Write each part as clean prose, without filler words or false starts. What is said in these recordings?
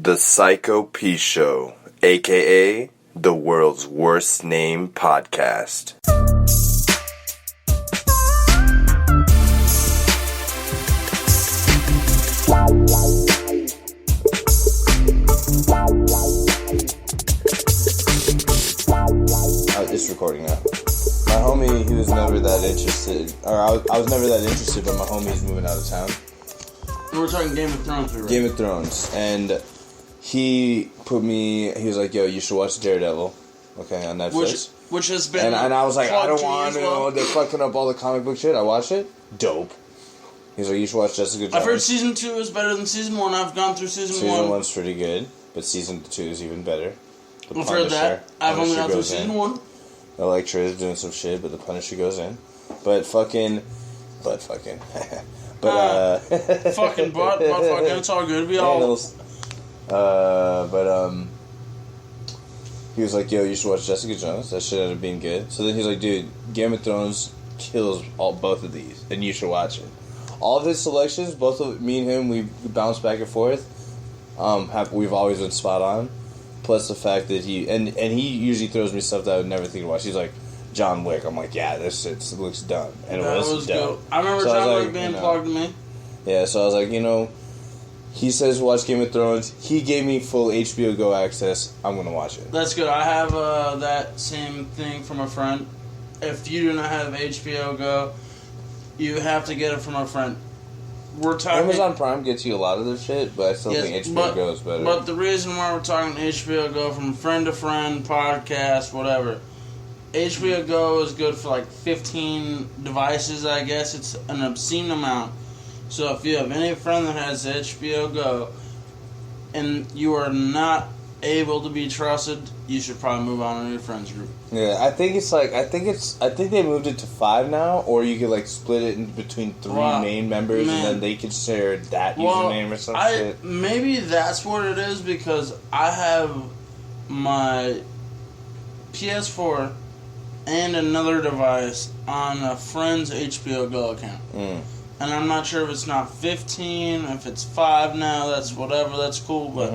The Psycho Pshow, aka the world's worst name podcast. It's recording now. My homie, he was never that interested, or I was never that interested, but my homie's moving out of town. We're talking Game of Thrones, right? Game of Thrones, and he was like, yo, you should watch Daredevil, okay, on Netflix. Which has been... And I was like, I don't want to, well. They're fucking up all the comic book shit. I watched it, dope. He's like, you should watch Jessica Jones. I've heard Season 2 is better than Season 1. I've gone through Season 1. Season 1's pretty good, but Season 2 is even better. I've heard that. I've only gone through Season 1. Elektra is doing some shit, but the Punisher goes in. But fucking... But fucking, it's all good. We all... he was like, yo, you should watch Jessica Jones. That shit ended up being good. So then he's like, dude, Game of Thrones kills both of these, and you should watch it. All of his selections, both of me and him, we bounce back and forth. We've always been spot on. Plus the fact that he usually throws me stuff that I would never think to watch. He's like, John Wick. I'm like, yeah, this shit looks dumb. And it was dope. I remember John Wick being plugged to me. Yeah, so I was like, he says watch Game of Thrones. He gave me full HBO GO access. I'm going to watch it. That's good. I have that same thing from a friend. If you do not have HBO GO, you have to get it from a friend. We're talking... Amazon Prime gets you a lot of this shit, but I still think HBO GO is better. But the reason why we're talking HBO GO from friend to friend, podcast, whatever... HBO GO is good for like 15 devices, I guess. It's an obscene amount. So if you have any friend that has HBO GO and you are not able to be trusted, you should probably move on to your friends group. Yeah, I think they moved it to 5 now, or you could like split it in between 3 main members and then they could share that username or some shit. Maybe that's what it is, because I have my PS4 and another device on a friend's HBO GO account. And I'm not sure if it's not 15, if it's 5 now, that's whatever, that's cool, but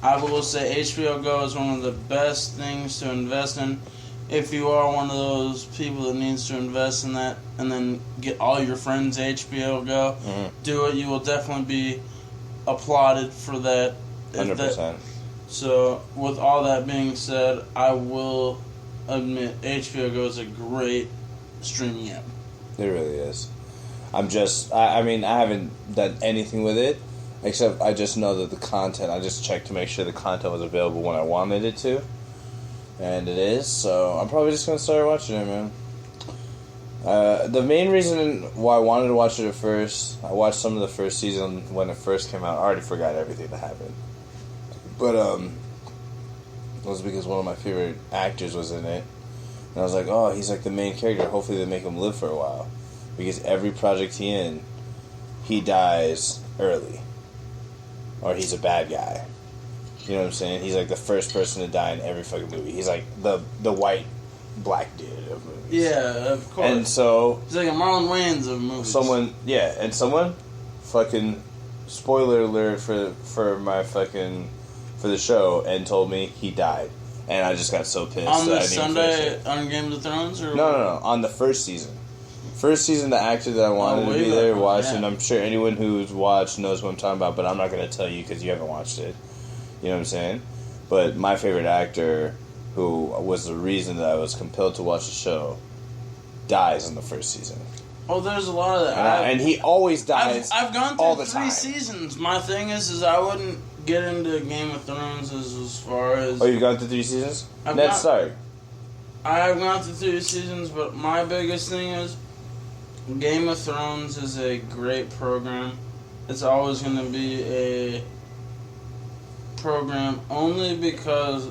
I will say HBO GO is one of the best things to invest in. If you are one of those people that needs to invest in that and then get all your friends HBO GO, do it. You will definitely be applauded for that. 100%. So, with all that being said, I will admit HBO GO is a great streaming app. It really is. I haven't done anything with it, except I just know that the content, I just checked to make sure the content was available when I wanted it to, and it is, so I'm probably just going to start watching it, man. The main reason why I wanted to watch it at first, I watched some of the first season when it first came out. I already forgot everything that happened. But, it was because one of my favorite actors was in it. And I was like, oh, he's like the main character. Hopefully they make him live for a while. Because every project he dies early. Or he's a bad guy. You know what I'm saying? He's like the first person to die in every fucking movie. He's like the white, black dude of movies. Yeah, of course. And so... he's like a Marlon Wayans of movies. Someone fucking... spoiler alert for my fucking... for the show, and told me he died, and I just got so pissed. On the Sunday on Game of Thrones, or no, on the first season. The actor that I wanted to be there watched, and I'm sure anyone who's watched knows what I'm talking about. But I'm not going to tell you because you haven't watched it. You know what I'm saying? But my favorite actor, who was the reason that I was compelled to watch the show, dies in the first season. Oh, there's a lot of that, and he always dies. I've gone all through the 3 time. seasons. My thing is I wouldn't get into Game of Thrones as far as... Oh, you've gone through 3 seasons? Sorry. I have gone through 3 seasons, but my biggest thing is Game of Thrones is a great program. It's always going to be a program only because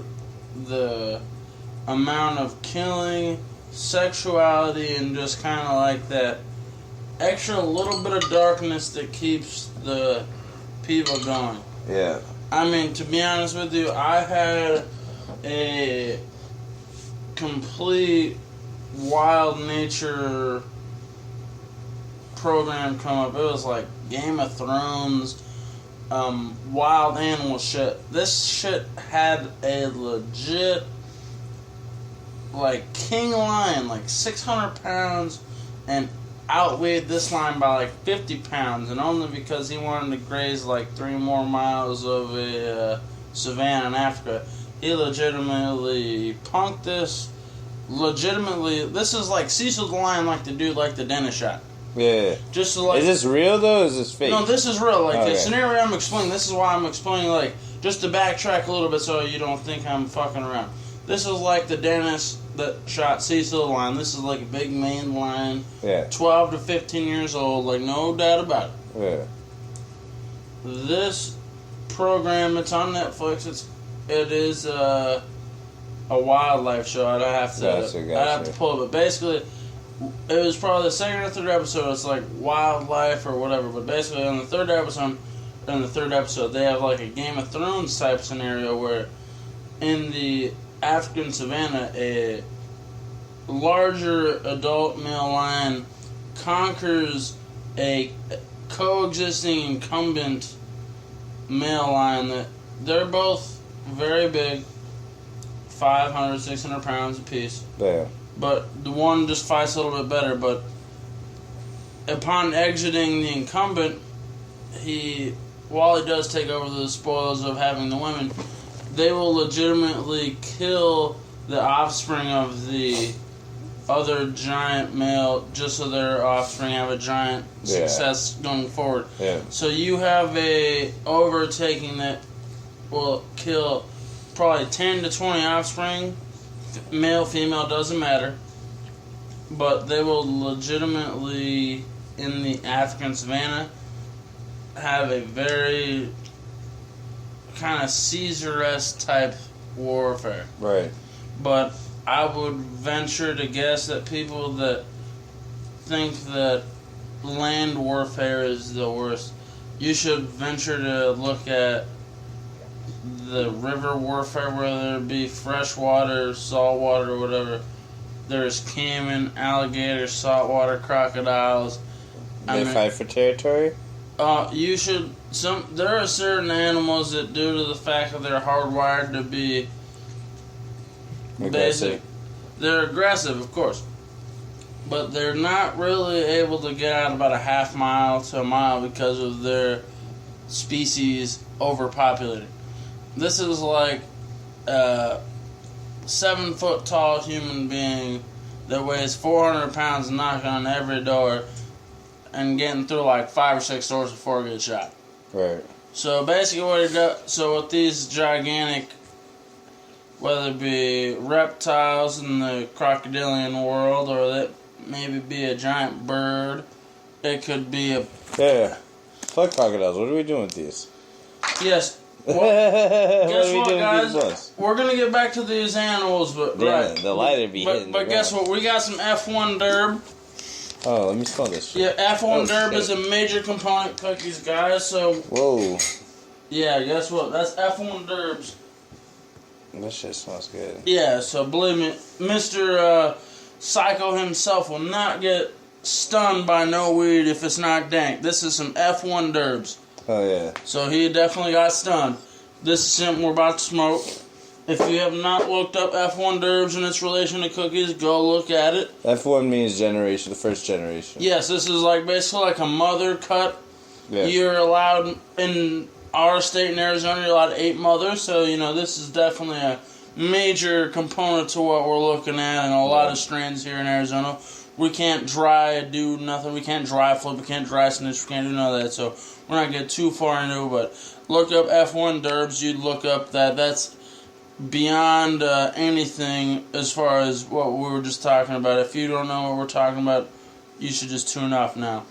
the amount of killing, sexuality, and just kind of like that extra little bit of darkness that keeps the people going. Yeah. I mean, to be honest with you, I had a complete wild nature program come up. It was like Game of Thrones, wild animal shit. This shit had a legit, like, king lion, like 600 pounds, and outweighed this lion by like 50 pounds, and only because he wanted to graze like 3 more miles of a savanna in Africa, he legitimately punked this. This is like Cecil the Lion, like the dude, like the dentist shot. Yeah. Just to, like, is this real though? Or is this fake? No, this is real. Like, okay. The scenario I'm explaining. This is why I'm explaining. Like, just to backtrack a little bit, so you don't think I'm fucking around. This is like the dentist that shot Cecil the Lion. This is like a big man lion. Yeah. 12 to 15 years old. Like, no doubt about it. Yeah. This program, it's on Netflix. It is a wildlife show. I'd have to pull it, but basically, it was probably the second or third episode. It's like wildlife or whatever. But basically, on the third episode, they have like a Game of Thrones type scenario where, in the African savanna, a larger adult male lion conquers a coexisting incumbent male lion that they're both very big, 500, 600 pounds apiece. Yeah. But the one just fights a little bit better. But upon exiting the incumbent, while he does take over the spoils of having the women, they will legitimately kill the offspring of the other giant male just so their offspring have a giant success going forward. Yeah. So you have a overtaking that will kill probably 10 to 20 offspring. Male, female, doesn't matter. But they will legitimately, in the African savanna, have a very kind of Caesar-esque type warfare. Right. But I would venture to guess that people that think that land warfare is the worst, you should venture to look at the river warfare, whether it be freshwater, saltwater, or whatever. There's caiman, alligators, saltwater crocodiles. They fight for territory? There are certain animals that, due to the fact that they're hardwired to be aggressive. They're aggressive, of course. But they're not really able to get out about a half mile to a mile because of their species overpopulating. This is like a 7 foot tall human being that weighs 400 pounds knocking on every door and getting through like 5 or 6 doors before it gets shot. Right. So basically what it does, so with these gigantic, whether it be reptiles in the crocodilian world or that maybe be a giant bird, it could be a... Yeah. Fuck crocodiles. What are we doing with these? Yes. Well, guess what, guys? We're gonna get back to these animals, but the lighter be hitting. But guess what? We got some F1 Durb. Oh, let me smell this shit. Yeah, F1 Durb is a major component cookies, guys. So. Whoa. Yeah, guess what? That's F1 Durbs. That shit smells good. Yeah, so believe me, Mr. Psycho himself will not get stunned by no weed if it's not dank. This is some F1 Durbs. Oh, yeah. So he definitely got stunned. This is something we're about to smoke. If you have not looked up F1 Durbs and its relation to cookies, go look at it. F1 means generation, the first generation. Yes, this is like basically like a mother cut. Yeah. You're allowed, in our state in Arizona, you're allowed 8 mothers. So, this is definitely a major component to what we're looking at. And a lot of strains here in Arizona. We can't do nothing. We can't dry flip. We can't dry snitch. We can't do none of that. So we're not getting too far into it. But look up F1 Durbs. You'd look up that. That's beyond anything as far as what we were just talking about. If you don't know what we're talking about, you should just tune off now.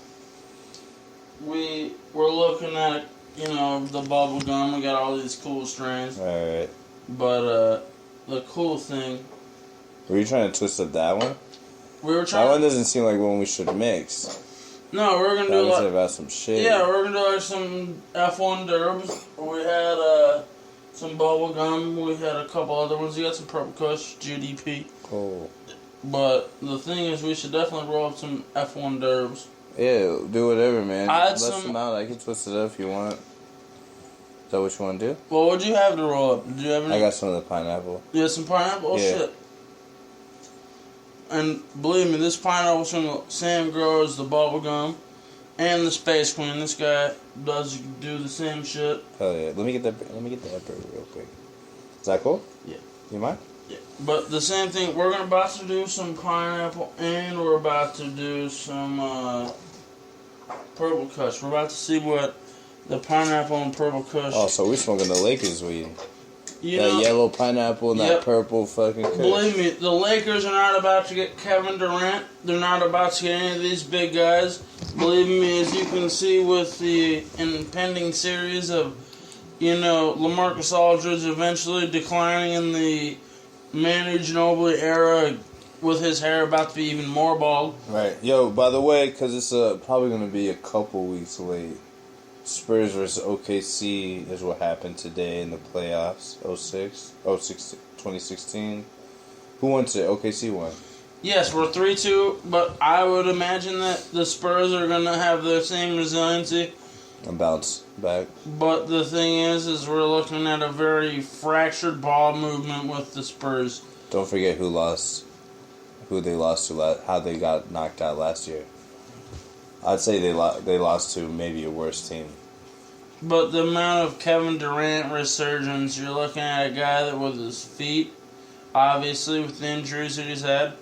We're looking at, the bubble gum. We got all these cool strains. Alright. But the cool thing... Were you trying to twist up that one? We were trying. That one doesn't seem like one we should mix. No, we're gonna do like about some shit. Yeah, we're gonna do like some F1 Durbs. We had some bubble gum. We had a couple other ones. You got some Purple Kush, GDP. Cool. But the thing is, we should definitely roll up some F1 Durbs. Yeah, do whatever, man. I had Let them out. I can twist it up if you want. that what you want to do? Well, what'd you have to roll up? Did you have any? I got some of the pineapple. You had some pineapple? Oh, Yeah. shit. And believe me, this pineapple's from the same grower as the bubble gum and the Space Queen. This guy does do the same shit. Hell yeah. Let me get the pepper real quick. Is that cool? Yeah. You mind? Yeah. But the same thing, we're about to do some pineapple and we're about to do some purple kush. We're about to see what the pineapple and purple kush. Oh, so we're smoking the Lakers weed. You that know, yellow pineapple and that purple fucking kush. Believe me, the Lakers are not about to get Kevin Durant. They're not about to get any of these big guys. Believe me, as you can see with the impending series of, LaMarcus Aldridge eventually declining in the Manu Ginobili era with his hair about to be even more bald. Right. Yo, by the way, because it's probably going to be a couple weeks late, Spurs versus OKC is what happened today in the playoffs. 2016. Who won today? OKC won. Yes, we're 3-2, but I would imagine that the Spurs are going to have the same resiliency. And bounce back. But the thing is we're looking at a very fractured ball movement with the Spurs. Don't forget who they lost to, how they got knocked out last year. I'd say they lost to maybe a worse team. But the amount of Kevin Durant resurgence, you're looking at a guy that with his feet, obviously with the injuries that he's had,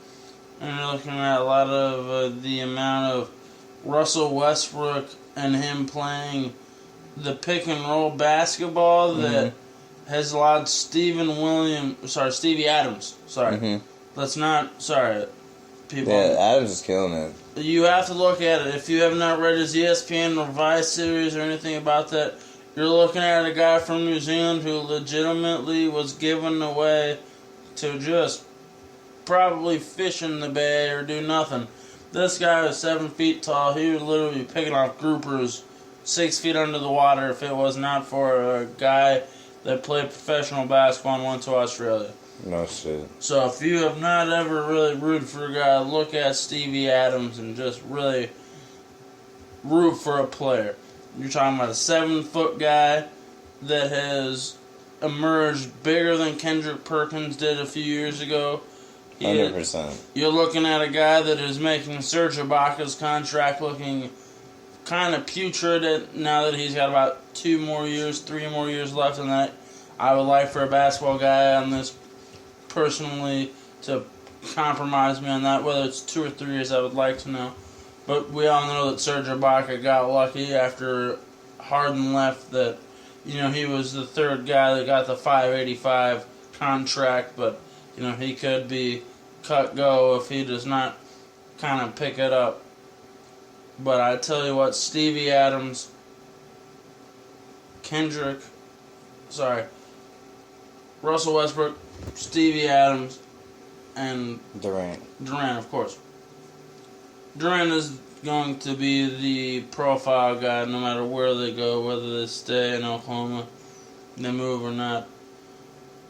and you're looking at a lot of the amount of Russell Westbrook and him playing the pick and roll basketball that has allowed Stevie Adams. People. Yeah, Adams is killing it. You have to look at it. If you have not read his ESPN revised series or anything about that, you're looking at a guy from New Zealand who legitimately was given away to just probably fish in the bay or do nothing. This guy was 7 feet tall. He would literally be picking off groupers 6 feet under the water if it was not for a guy that played professional basketball and went to Australia. No shit. So if you have not ever really rooted for a guy, look at Stevie Adams and just really root for a player. You're talking about a 7-foot guy that has emerged bigger than Kendrick Perkins did a few years ago. 100%. You're looking at a guy that is making Serge Ibaka's contract looking kind of putrid now that he's got about 3 more years left in that. I would like for a basketball guy on this personally to compromise me on that. Whether it's 2 or 3 years, I would like to know. But we all know that Serge Ibaka got lucky after Harden left that, he was the third guy that got the $585 contract, but, he could be cut go if he does not kind of pick it up. But I tell you what, Stevie Adams, Russell Westbrook, Stevie Adams, and Durant, of course. Durant is going to be the profile guy no matter where they go, whether they stay in Oklahoma, they move or not.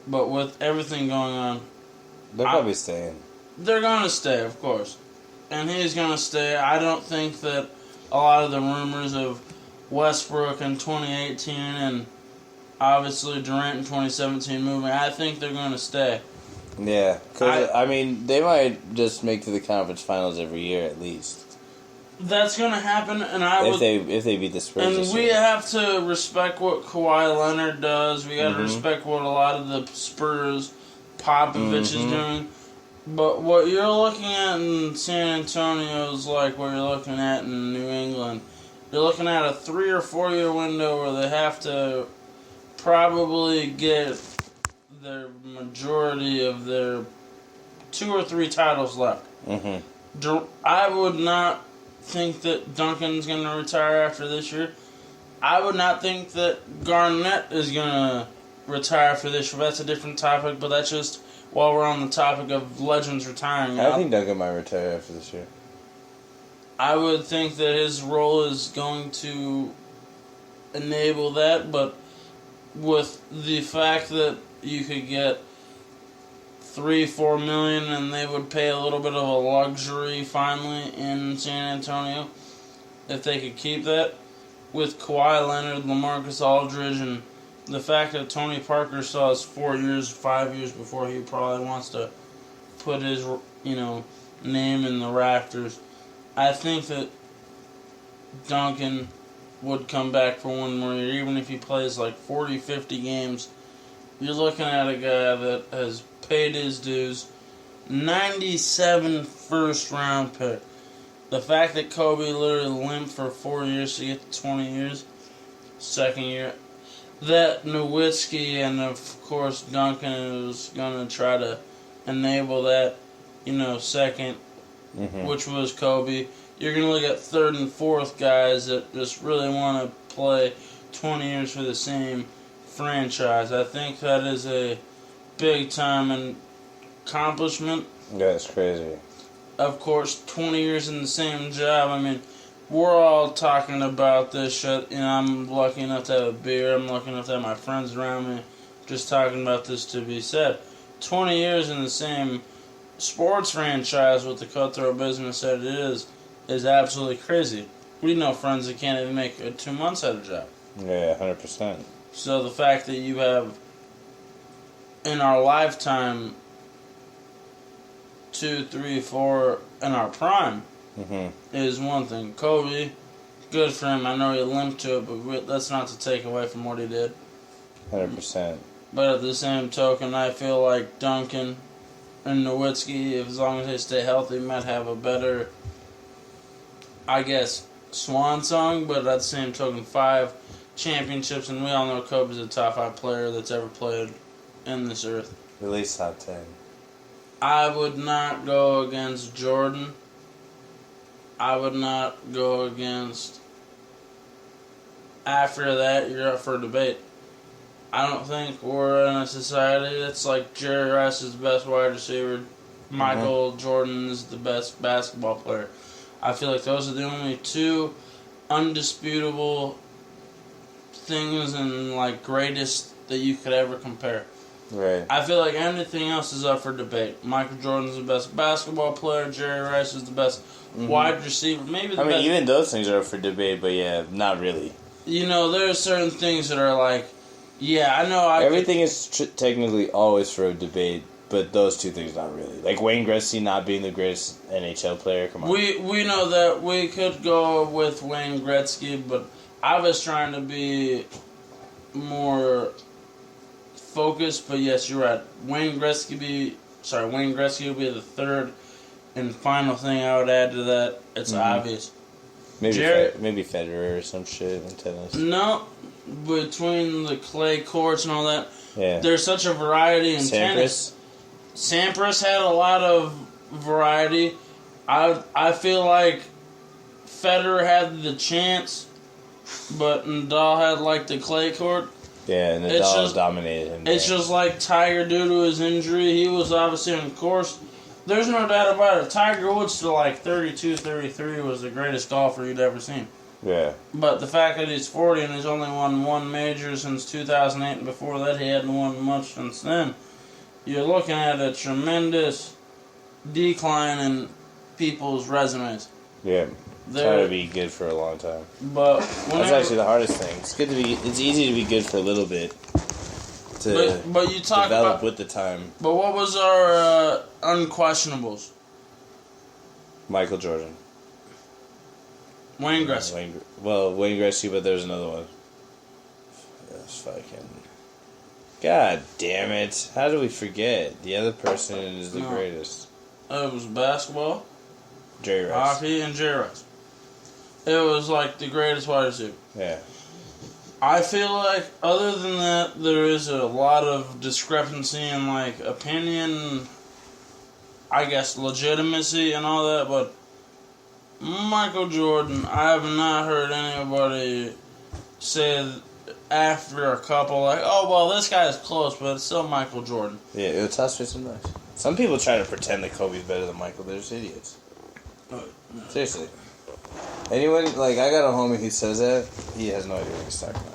But with everything going on, they're probably staying. They're going to stay, of course. And he's going to stay. I don't think that a lot of the rumors of Westbrook in 2018 and obviously Durant in 2017 moving, I think they're going to stay. Yeah, because, they might just make to the conference finals every year at least. That's going to happen, and if they beat the Spurs. And we have to respect what Kawhi Leonard does. We got to respect what a lot of the Spurs Popovich is doing. But what you're looking at in San Antonio is like what you're looking at in New England. You're looking at a 3 or 4 year window where they have to probably get their majority of their 2 or 3 titles left. I would not think that Duncan's going to retire after this year. I would not think that Garnett is going to retire for this year. That's a different topic, but that's just while we're on the topic of legends retiring. I think Duncan might retire after this year. I would think that his role is going to enable that, but with the fact that you could get $3-4 million and they would pay a little bit of a luxury finally in San Antonio, if they could keep that with Kawhi Leonard, LaMarcus Aldridge, and the fact that Tony Parker still has 4 years, 5 years before he probably wants to put his, name in the rafters. I think that Duncan would come back for one more year, even if he plays like 40, 50 games. You're looking at a guy that has paid his dues. 97 first-round pick. The fact that Kobe literally limped for 4 years to get to 20 years, second year, that Nowitzki and, of course, Duncan is going to try to enable that, second, which was Kobe. You're going to look at third and fourth guys that just really want to play 20 years for the same franchise. I think that is a big-time accomplishment. Yeah, it's crazy. Of course, 20 years in the same job. I mean, we're all talking about this shit. I'm lucky enough to have a beer. I'm lucky enough to have my friends around me just talking about this to be said. 20 years in the same sports franchise with the cutthroat business that it is absolutely crazy. We know friends that can't even make 2 months at a job. Yeah, 100%. So the fact that you have, in our lifetime, 2, 3, 4 in our prime is one thing. Kobe, good for him. I know he limped to it, but that's not to take away from what he did. 100%. But at the same token, I feel like Duncan and Nowitzki, if as long as they stay healthy, might have a better, I guess, swan song. But at the same token, 5 championships, and we all know Kobe's a top 5 player that's ever played in this earth. At least top 10. I would not go against Jordan. I would not go against... After that, you're up for debate. I don't think we're in a society that's like Jerry Rice is the best wide receiver. Michael Jordan is the best basketball player. I feel like those are the only 2 undisputable things and greatest that you could ever compare. Right. I feel like anything else is up for debate. Michael Jordan's the best basketball player. Jerry Rice is the best wide receiver. Maybe the best. Even those things are up for debate, but yeah, not really. There are certain things that are like, yeah, I know. Everything is technically always for a debate, but those 2 things not really. Like Wayne Gretzky not being the greatest NHL player. Come on. We know that we could go with Wayne Gretzky, but I was trying to be more focused. But yes, you're right. Wayne Gretzky would be the third and final thing I would add to that. It's obvious. Maybe maybe Federer or some shit in tennis. No, between the clay courts and all that, yeah, there's such a variety in tennis. Sampras had a lot of variety. I feel like Federer had the chance, but Nadal had the clay court. Yeah, and Nadal dominated him. It's just like Tiger, due to his injury, he was obviously on course. There's no doubt about it. Tiger Woods to 32, 33 was the greatest golfer you'd ever seen. Yeah. But the fact that he's 40 and he's only won 1 major since 2008, and before that he hadn't won much since then, you're looking at a tremendous decline in people's resumes. Yeah. It's hard to be good for a long time. But that's actually the hardest thing. It's easy to be good for a little bit. But you talk develop about with the time. But what was our unquestionables? Michael Jordan. Wayne Gretzky. Wayne Gretzky, but there's another one. That's fucking... God damn it. How do we forget? The other person is the greatest. It was basketball, Jerry Rice. hockey, and Jerry Rice. It was the greatest wide receiver. Yeah. I feel like, other than that, there is a lot of discrepancy in, opinion, I guess, legitimacy and all that, but Michael Jordan, I have not heard anybody say after a couple, this guy's close, but it's still Michael Jordan. Yeah, it's tough sometimes. Some people try to pretend that Kobe's better than Michael. They're just idiots. Oh, no. Seriously. Anyone, I got a homie who says that, he has no idea what he's talking about.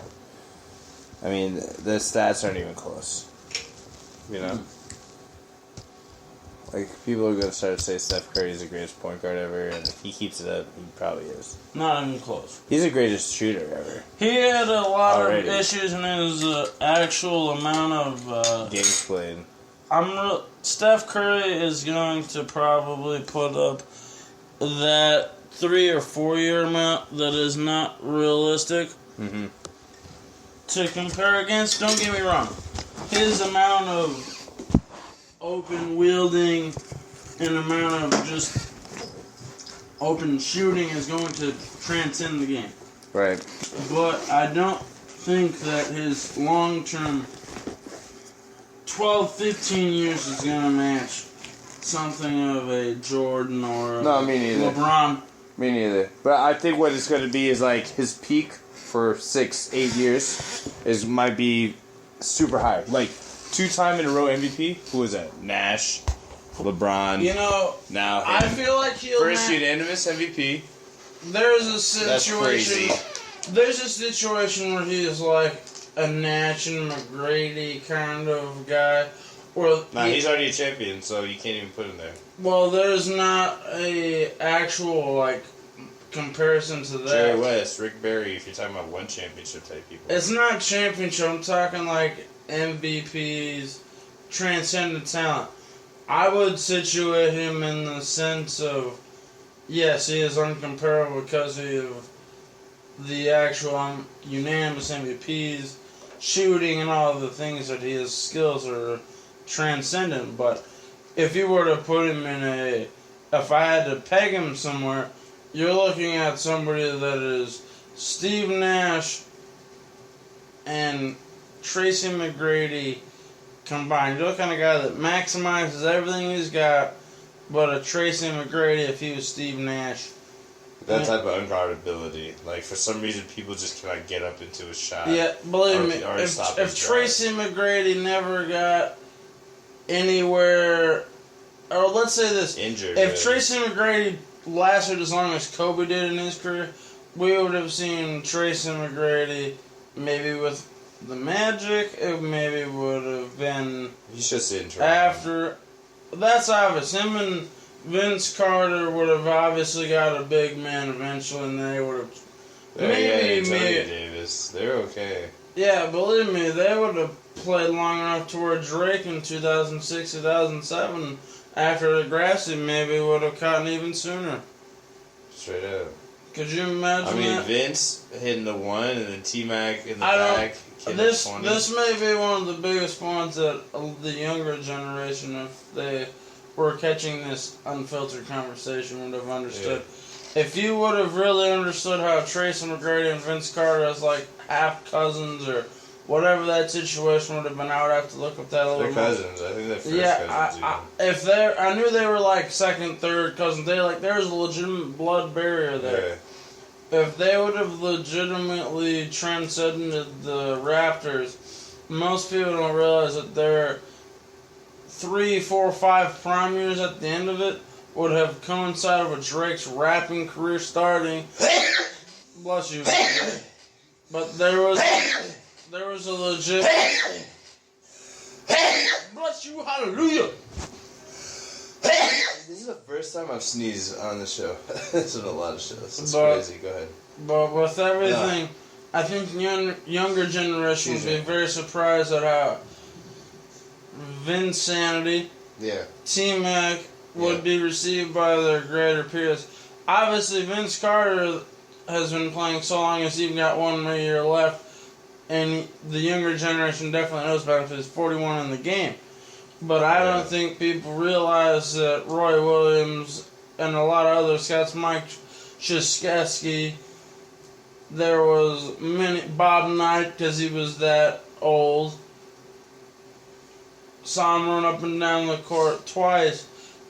I mean, the stats aren't even close. You know? Like, people are going to start to say Steph Curry is the greatest point guard ever, and if he keeps it up, he probably is. Not even close. He's the greatest shooter ever. He had a lot of issues in his actual amount of... games played. Steph Curry is going to probably put up that 3 or 4 year amount that is not realistic to compare against. Don't get me wrong. His amount of open wielding and amount of just open shooting is going to transcend the game. Right. But I don't think that his long-term 12, 15 years is going to match something of a Jordan or me neither. LeBron. Me neither. But I think what it's going to be is like his peak for 6, 8 years might be super high. Like 2-time in a row MVP. Who was that? Nash, LeBron. You know, now him. I feel like he'll first unanimous MVP. There's a situation. That's crazy. There's a situation where he is like a Nash and McGrady kind of guy. He's already a champion, so you can't even put him there. Well, there's not a actual like comparison to that. Jerry West, Rick Barry, if you're talking about one championship type people. It's not championship. I'm talking like MVPs, transcendent talent. I would situate him in the sense of, yes, he is uncomparable because of the actual unanimous MVPs, shooting, and all the things that his skills are transcendent. But if you were to put him in if I had to peg him somewhere, you're looking at somebody that is Steve Nash and Tracy McGrady combined. You're looking at a guy that maximizes everything he's got, but a Tracy McGrady if he was Steve Nash. That type of unguardability. Like, for some reason, people just cannot get up into a shot. Yeah, believe me, if Tracy McGrady never got anywhere, or let's say this, injured. If Tracy McGrady lasted as long as Kobe did in his career, we would have seen Tracy McGrady maybe with the Magic. It maybe would have been. He's just injured. After. That's obvious. Him and Vince Carter would have obviously got a big man eventually, and they would have. Maybe Davis. They're okay. Yeah, believe me, they would have played long enough to where Drake in 2006, 2007, after Degrassi, maybe would have caught even sooner. Straight up. Could you imagine that? Vince hitting the 1 and then T-Mac in the back. This may be one of the biggest points that the younger generation, if they were catching this unfiltered conversation, would have understood. Yeah. If you would have really understood how Tracy McGrady and Vince Carter as like half cousins or whatever that situation would have been, I would have to look up that a little. They're cousins. I think they're first cousins. I knew they were like second, third cousins. There was a legitimate blood barrier there. Yeah. If they would have legitimately transcended the Raptors, most people don't realize that their 3, 4, 5 prime years at the end of it would have coincided with Drake's rapping career starting. Bless you. But there was a legit. Bless you, hallelujah. This is the first time I've sneezed on the show. There's been a lot of shows. It's crazy. Go ahead. But with everything, I think younger generation would be very surprised at how Vinsanity, T-Mac would be received by their greater peers. Obviously, Vince Carter has been playing so long, he's even got 1 more year left, and the younger generation definitely knows about it. He's 41 in the game. But I don't think people realize that Roy Williams and a lot of other scouts, Mike Krzyzewski, there was Bob Knight, because he was that old, saw him run up and down the court twice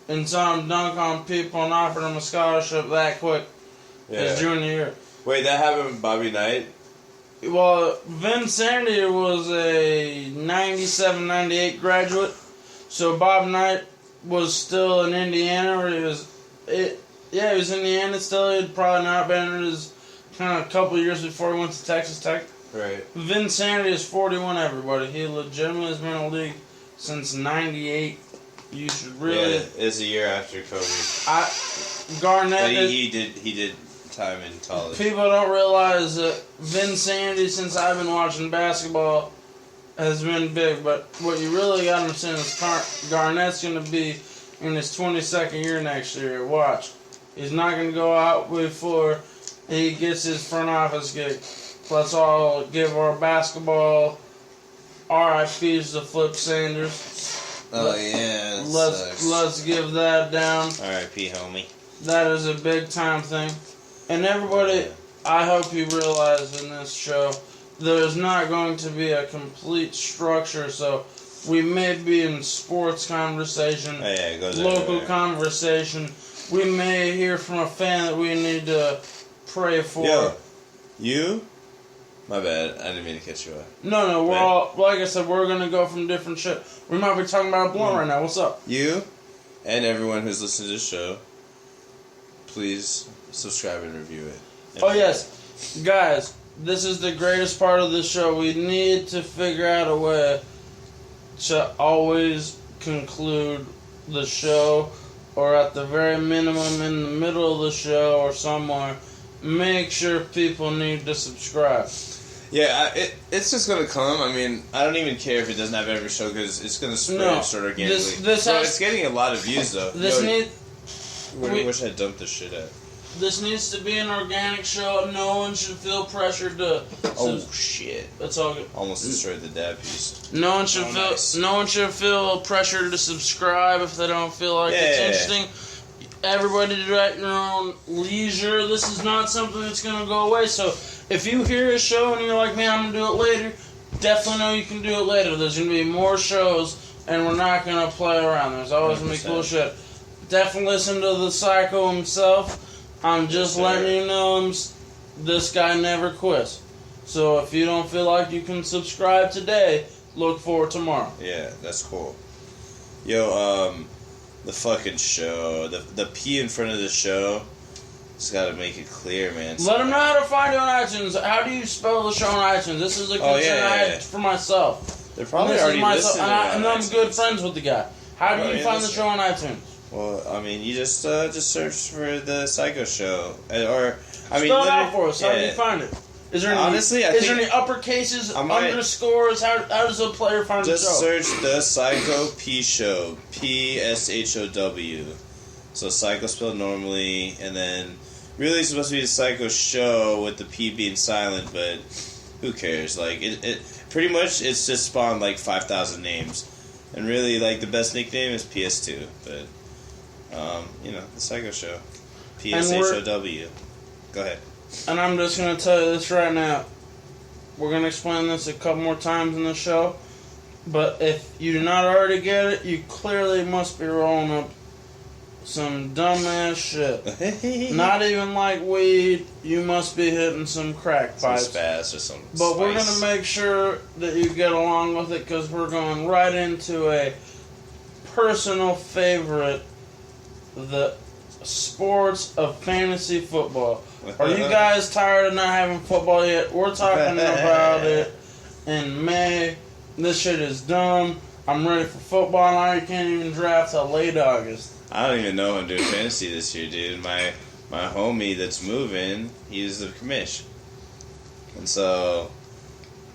and saw him dunk on people and offered him a scholarship that quick his junior year. Wait, that happened with Bobby Knight? Well, Vinsanity was a 97-98 graduate. So Bob Knight was still in Indiana, where he was in Indiana still. He'd probably not been in his kind of couple years before he went to Texas Tech. Right. Vinsanity is 41, everybody. He legitimately has been in the league since 98. You should really. Yeah, it's a year after Kobe. Garnett. But he did time in college. People don't realize that Vinsanity, since I've been watching basketball, has been big. But what you really got to understand is Garnett's going to be in his 22nd year next year. Watch. He's not going to go out before he gets his front office gig. Let's all give our basketball RIPs to Flip Saunders. Oh, yeah. Let's give that down. RIP, homie. That is a big time thing. And everybody, I hope you realize in this show, there's not going to be a complete structure, so we may be in sports conversation, local conversation. We may hear from a fan that we need to pray for. Yo, you? My bad, I didn't mean to catch you up. No, we're all, like I said, we're going to go from different shit. We might be talking about a blunt right now. What's up? You and everyone who's listening to this show, please subscribe and review it. Oh, yes. Guys, this is the greatest part of the show. We need to figure out a way to always conclude the show, or at the very minimum in the middle of the show or somewhere, make sure people need to subscribe. Yeah, it's just going to come. I mean, I don't even care if it doesn't have every show because it's going to spread sort of organically. It's getting a lot of views, though. Wish I dumped this shit out. This needs to be an organic show. No one should feel pressured to. Oh shit! That's all good. Almost destroyed the dab piece. No one should No one should feel pressured to subscribe if they don't feel like it's interesting. Everybody do it at your own leisure. This is not something that's gonna go away. So if you hear a show and you're like, man, I'm gonna do it later, definitely know you can do it later. There's gonna be more shows, and we're not gonna play around. There's always gonna be cool shit. Definitely listen to the Psycho himself. I'm just letting you know this guy never quits. So if you don't feel like you can subscribe today, look for it tomorrow. Yeah, that's cool. Yo, the fucking show, the P in front of the show, just gotta make it clear, man. Let them know how to find you on iTunes. How do you spell the show on iTunes? This is a concern I had for myself. They're probably already listening to it. And I'm good friends with the guy. How do you find the show on iTunes? Well, I mean, you just search for the Psycho Show, or I mean, spell it out for us. How do you find it? Is there any, honestly, is there any uppercases, underscores? How does a player find the show? Just search the Psycho Pshow, Pshow. So Psycho spelled normally, and then really it's supposed to be the Psycho Show with the P being silent, but who cares? Like it pretty much it's just spawned like 5,000 names, and really like the best nickname is PS2, but. The Psycho Show. Pshow. Go ahead. And I'm just going to tell you this right now. We're going to explain this a couple more times in the show. But if you do not already get it, you clearly must be rolling up some dumbass shit. Not even like weed. You must be hitting some crack pipes. Some spaz or some But spice. we're going to make sure that you get along with it because we're going right into a personal favorite. The sports of fantasy football. Are you guys tired of not having football yet? We're talking about it in May. This shit is dumb. I'm ready for football now. You can't even draft till late August. I don't even know I'm doing fantasy this year, dude. My homie that's moving, he's the commish. And so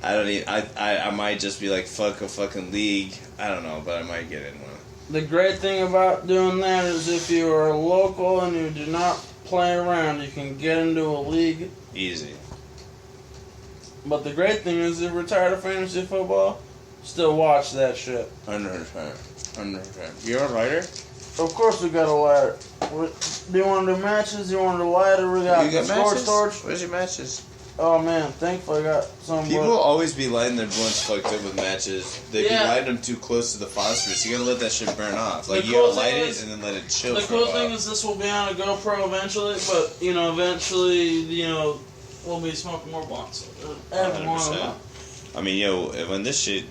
I might just be like, fuck a fucking league. I don't know, but I might get in one. The great thing about doing that is if you are local and you do not play around, you can get into a league. Easy. But the great thing is if you're tired of fantasy football, still watch that shit. 100%. You want a lighter? Of course we got a lighter. Do you want to do matches? Do you want to do lighter? We got you got matches? Torch. Where's your matches? Oh man, thankfully I got some. People always be lighting their blunts fucked up with matches. They be lighting them too close to the phosphorus. You gotta let that shit burn off. Like you gotta light it and then let it chill. The cool thing is this will be on a GoPro eventually, but eventually we'll be smoking more blunts. 100%. I mean, when this shit,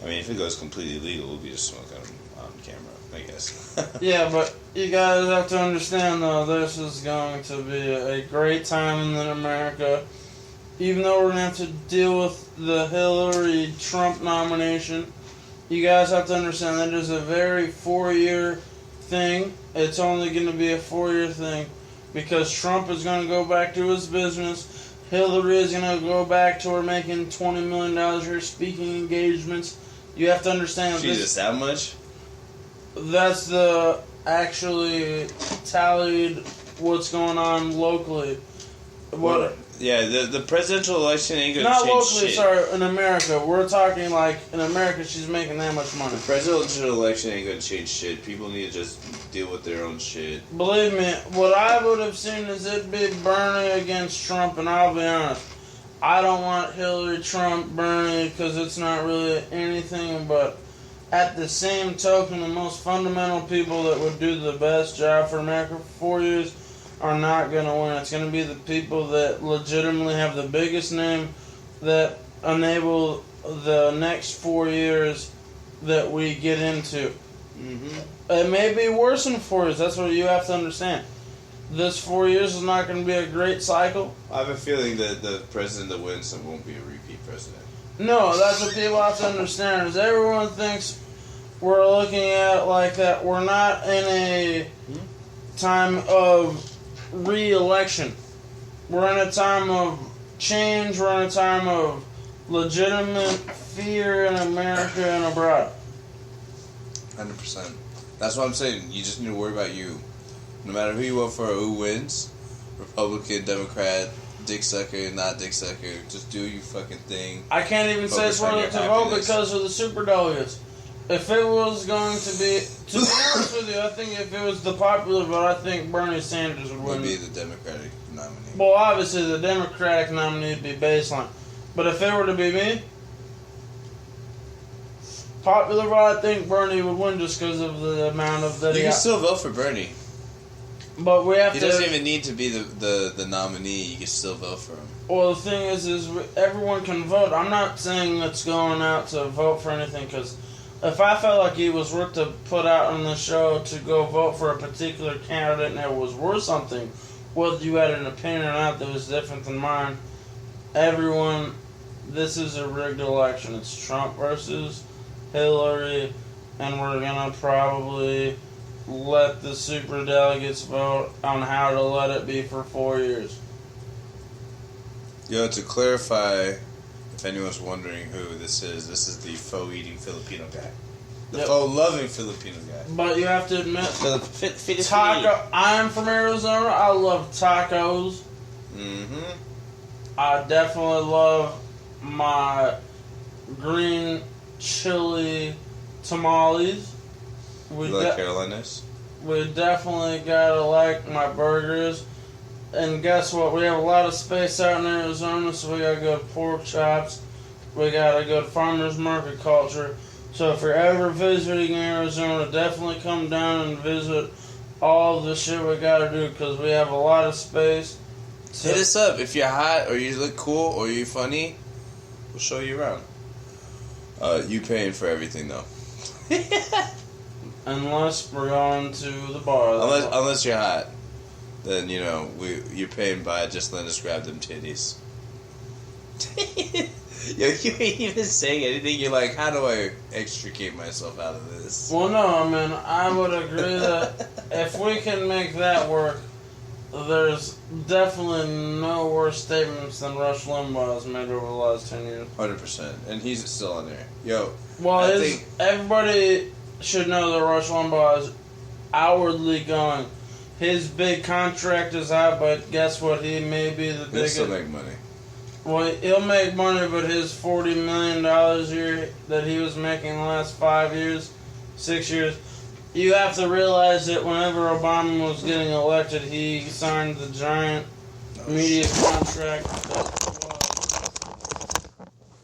if it goes completely legal, we'll be just smoking on camera, I guess. Yeah, but you guys have to understand though, this is going to be a great time in America. Even though we're going to have to deal with the Hillary Trump nomination, You guys have to understand that is a very 4-year thing. It's only going to be a 4-year thing because Trump is going to go back to his business. Hillary is going to go back to her making $20 million a year speaking engagements. You have to understand. Jesus, that much? That's the actually tallied what's going on locally. What? Yeah, the presidential election ain't gonna Not change locally, shit. sorry, in America. We're talking like in America she's making that much money. The presidential election ain't gonna change shit. People need to just deal with their own shit. Believe me, what I would have seen is it'd be Bernie against Trump, and I'll be honest. I don't want Hillary, Trump, Bernie, because it's not really anything, but at the same token, the most fundamental people that would do the best job for America for 4 years are not going to win. It's going to be the people that legitimately have the biggest name that enable the next 4 years that we get into. Mm-hmm. It may be worse in 4 years. That's what you have to understand. This 4 years is not going to be a great cycle. I have a feeling that the president that wins won't be a repeat president. No, that's what people have to understand. Is everyone thinks we're looking at it like that. We're not in a time of re-election. We're in a time of change. We're in a time of legitimate fear in America and abroad. 100%. That's what I'm saying. You just need to worry about you. No matter who you vote for or who wins, Republican, Democrat, dick sucker, not dick sucker, just do your fucking thing. I can't even say it's worth it to vote because of the superdelegates. If it was going to be honest with you, I think if it was the popular vote, I think Bernie Sanders would win. Would be the Democratic nominee. Well, obviously the Democratic nominee would be baseline. But if it were to be me, popular vote, I think Bernie would win just because of the amount of that you can still vote for Bernie. But we have he doesn't even need to be the nominee. You can still vote for him. Well, the thing is everyone can vote. I'm not saying let's going out to vote for anything because if I felt like it was worth to put out on the show to go vote for a particular candidate and it was worth something, whether you had an opinion or not that was different than mine, everyone, this is a rigged election. It's Trump versus Hillary, and we're going to probably let the superdelegates vote on how to let it be for 4 years. Yo, to clarify, if anyone's wondering who this is the faux-eating Filipino guy. The faux-loving Filipino guy. But you have to admit, taco. I'm from Arizona. I love tacos. Mm-hmm. I definitely love my green chili tamales. You like Carolinas? We definitely gotta like my burgers. And guess what? We have a lot of space out in Arizona, so we got good pork chops. We got a good farmer's market culture. So if you're ever visiting Arizona, definitely come down and visit all the shit we gotta do because we have a lot of space. Hit us up. If you're hot or you look cool or you're funny, we'll show you around. You paying for everything though. Unless we're going to the bar. Unless you're hot. Then, you're paying by just letting us grab them titties. Yo, you ain't even saying anything. You're like, how do I extricate myself out of this? Well, no, I mean, I would agree that if we can make that work, there's definitely no worse statements than Rush Limbaugh has made over the last 10 years. 100%. And he's still on there. Yo, well, everybody should know that Rush Limbaugh is outwardly going. His big contract is out, but guess what? He may be the biggest. He'll still make money. Well, he'll make money, but his $40 million a year that he was making the last 5 years, 6 years, you have to realize that whenever Obama was getting elected, he signed the giant media contract.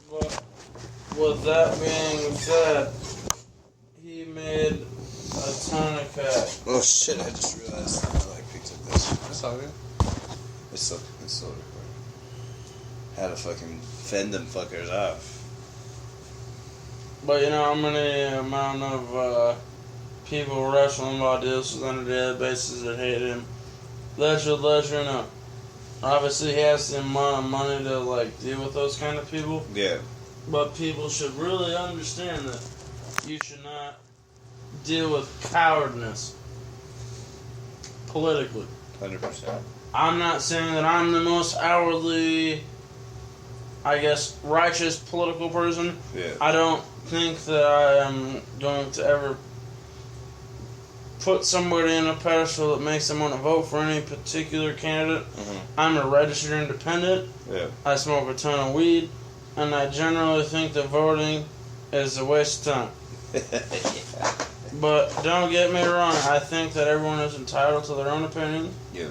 But with that being said, he made a ton of cash. Oh shit, I just realized I picked up this. It's all good. It's still recording. Had to fucking fend them fuckers off. But how many amount of people Rush Limbaugh deals with on a daily basis that hate him? That should let you know. Obviously he has the amount of money to deal with those kind of people. Yeah. But people should really understand that you should not deal with cowardness politically. 100%. I'm not saying that I'm the most outwardly, I guess, righteous political person. Yeah. I don't think that I am going to ever put somebody in a pedestal that makes them want to vote for any particular candidate. Mm-hmm. I'm a registered independent. Yeah. I smoke a ton of weed, and I generally think that voting is a waste of time. But don't get me wrong, I think that everyone is entitled to their own opinion. Yeah.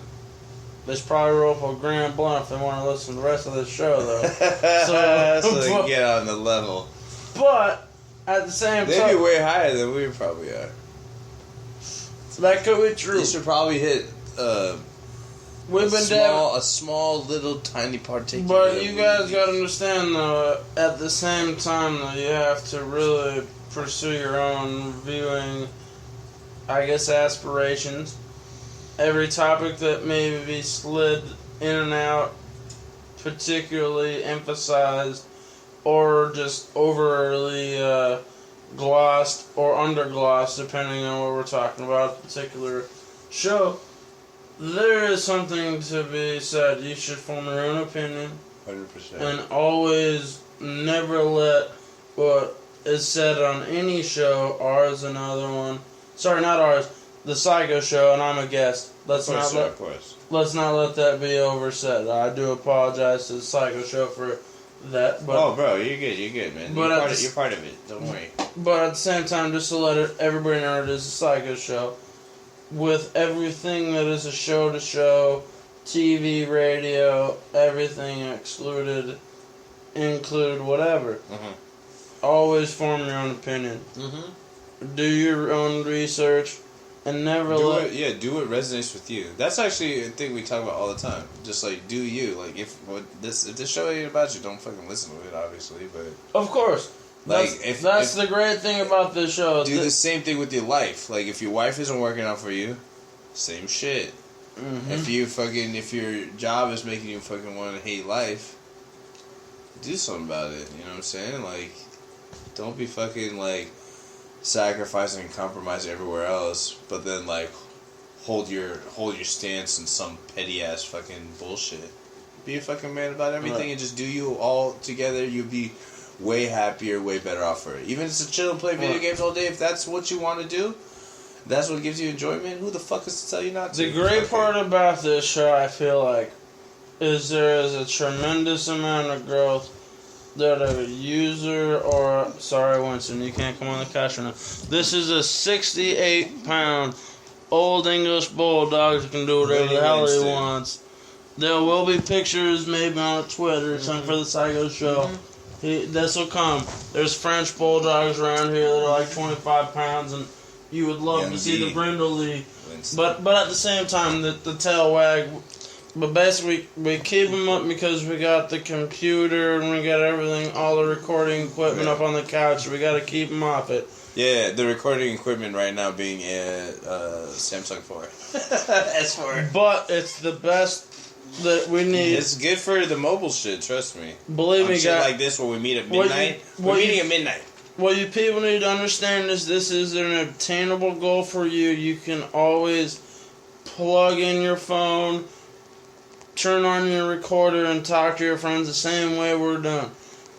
They should probably roll for Grand Blunt if they want to listen to the rest of this show, though. So they get on the level. But at the same time, they'd be way higher than we probably are. That could be true. You should probably hit a small, little, tiny particular. But you guys gotta understand, though, at the same time, though, you have to really pursue your own viewing, I guess, aspirations. Every topic that may be slid in and out, particularly emphasized, or just overly glossed or underglossed, depending on what we're talking about, a particular show, there is something to be said. You should form your own opinion. 100%. And always never let what is said on any show, ours another one. Sorry, not ours. The Psycho Show, and I'm a guest. Let's not let that be oversaid. I do apologize to the Psycho Show for that. But, oh, bro, you're good, man. You're part of it. Don't worry. But at the same time, just to let everybody know, it is a Psycho Show. With everything that is a show-to-show, TV, radio, everything excluded, included, whatever. Mm-hmm. Always form your own opinion. Mm-hmm. Do your own research. And never do what resonates with you. That's actually a thing we talk about all the time. Just like, do you. Like, if this show ain't about you, don't fucking listen to it, obviously. But of course. Like, that's the great thing about this show. Do the same thing with your life. Like, if your wife isn't working out for you, same shit. Mm-hmm. If your job is making you fucking want to hate life, do something about it. You know what I'm saying? Like, don't be fucking, like, sacrificing and compromising everywhere else, but then, like, hold your stance in some petty ass fucking bullshit. Be a fucking man about everything, and just do you all together. You'll be way happier, way better off for it. Even if it's a chill and play video games all day, if that's what you want to do, that's what gives you enjoyment. Who the fuck is to tell you not to? The great part about this show, I feel like, is there is a tremendous amount of growth that a user or... Sorry, Winston, you can't come on the couch right now. This is a 68-pound old English bulldog who can do whatever the hell he wants. There will be pictures maybe on Twitter or something for the Psycho Show. This will come. There's French bulldogs around here that are like 25 pounds, and you would love to see the Brindley. But at the same time, the tail wag... But basically, we keep them up because we got the computer and we got everything, all the recording equipment up on the couch. We got to keep them off it. Yeah, the recording equipment right now being a Samsung 4. S4. But it's the best that we need. It's good for the mobile shit, trust me. Believe me, shit guys. like this where we meet at midnight. We're meeting at midnight. What you people need to understand is this is an obtainable goal for you. You can always plug in your phone, turn on your recorder, and talk to your friends the same way we're done.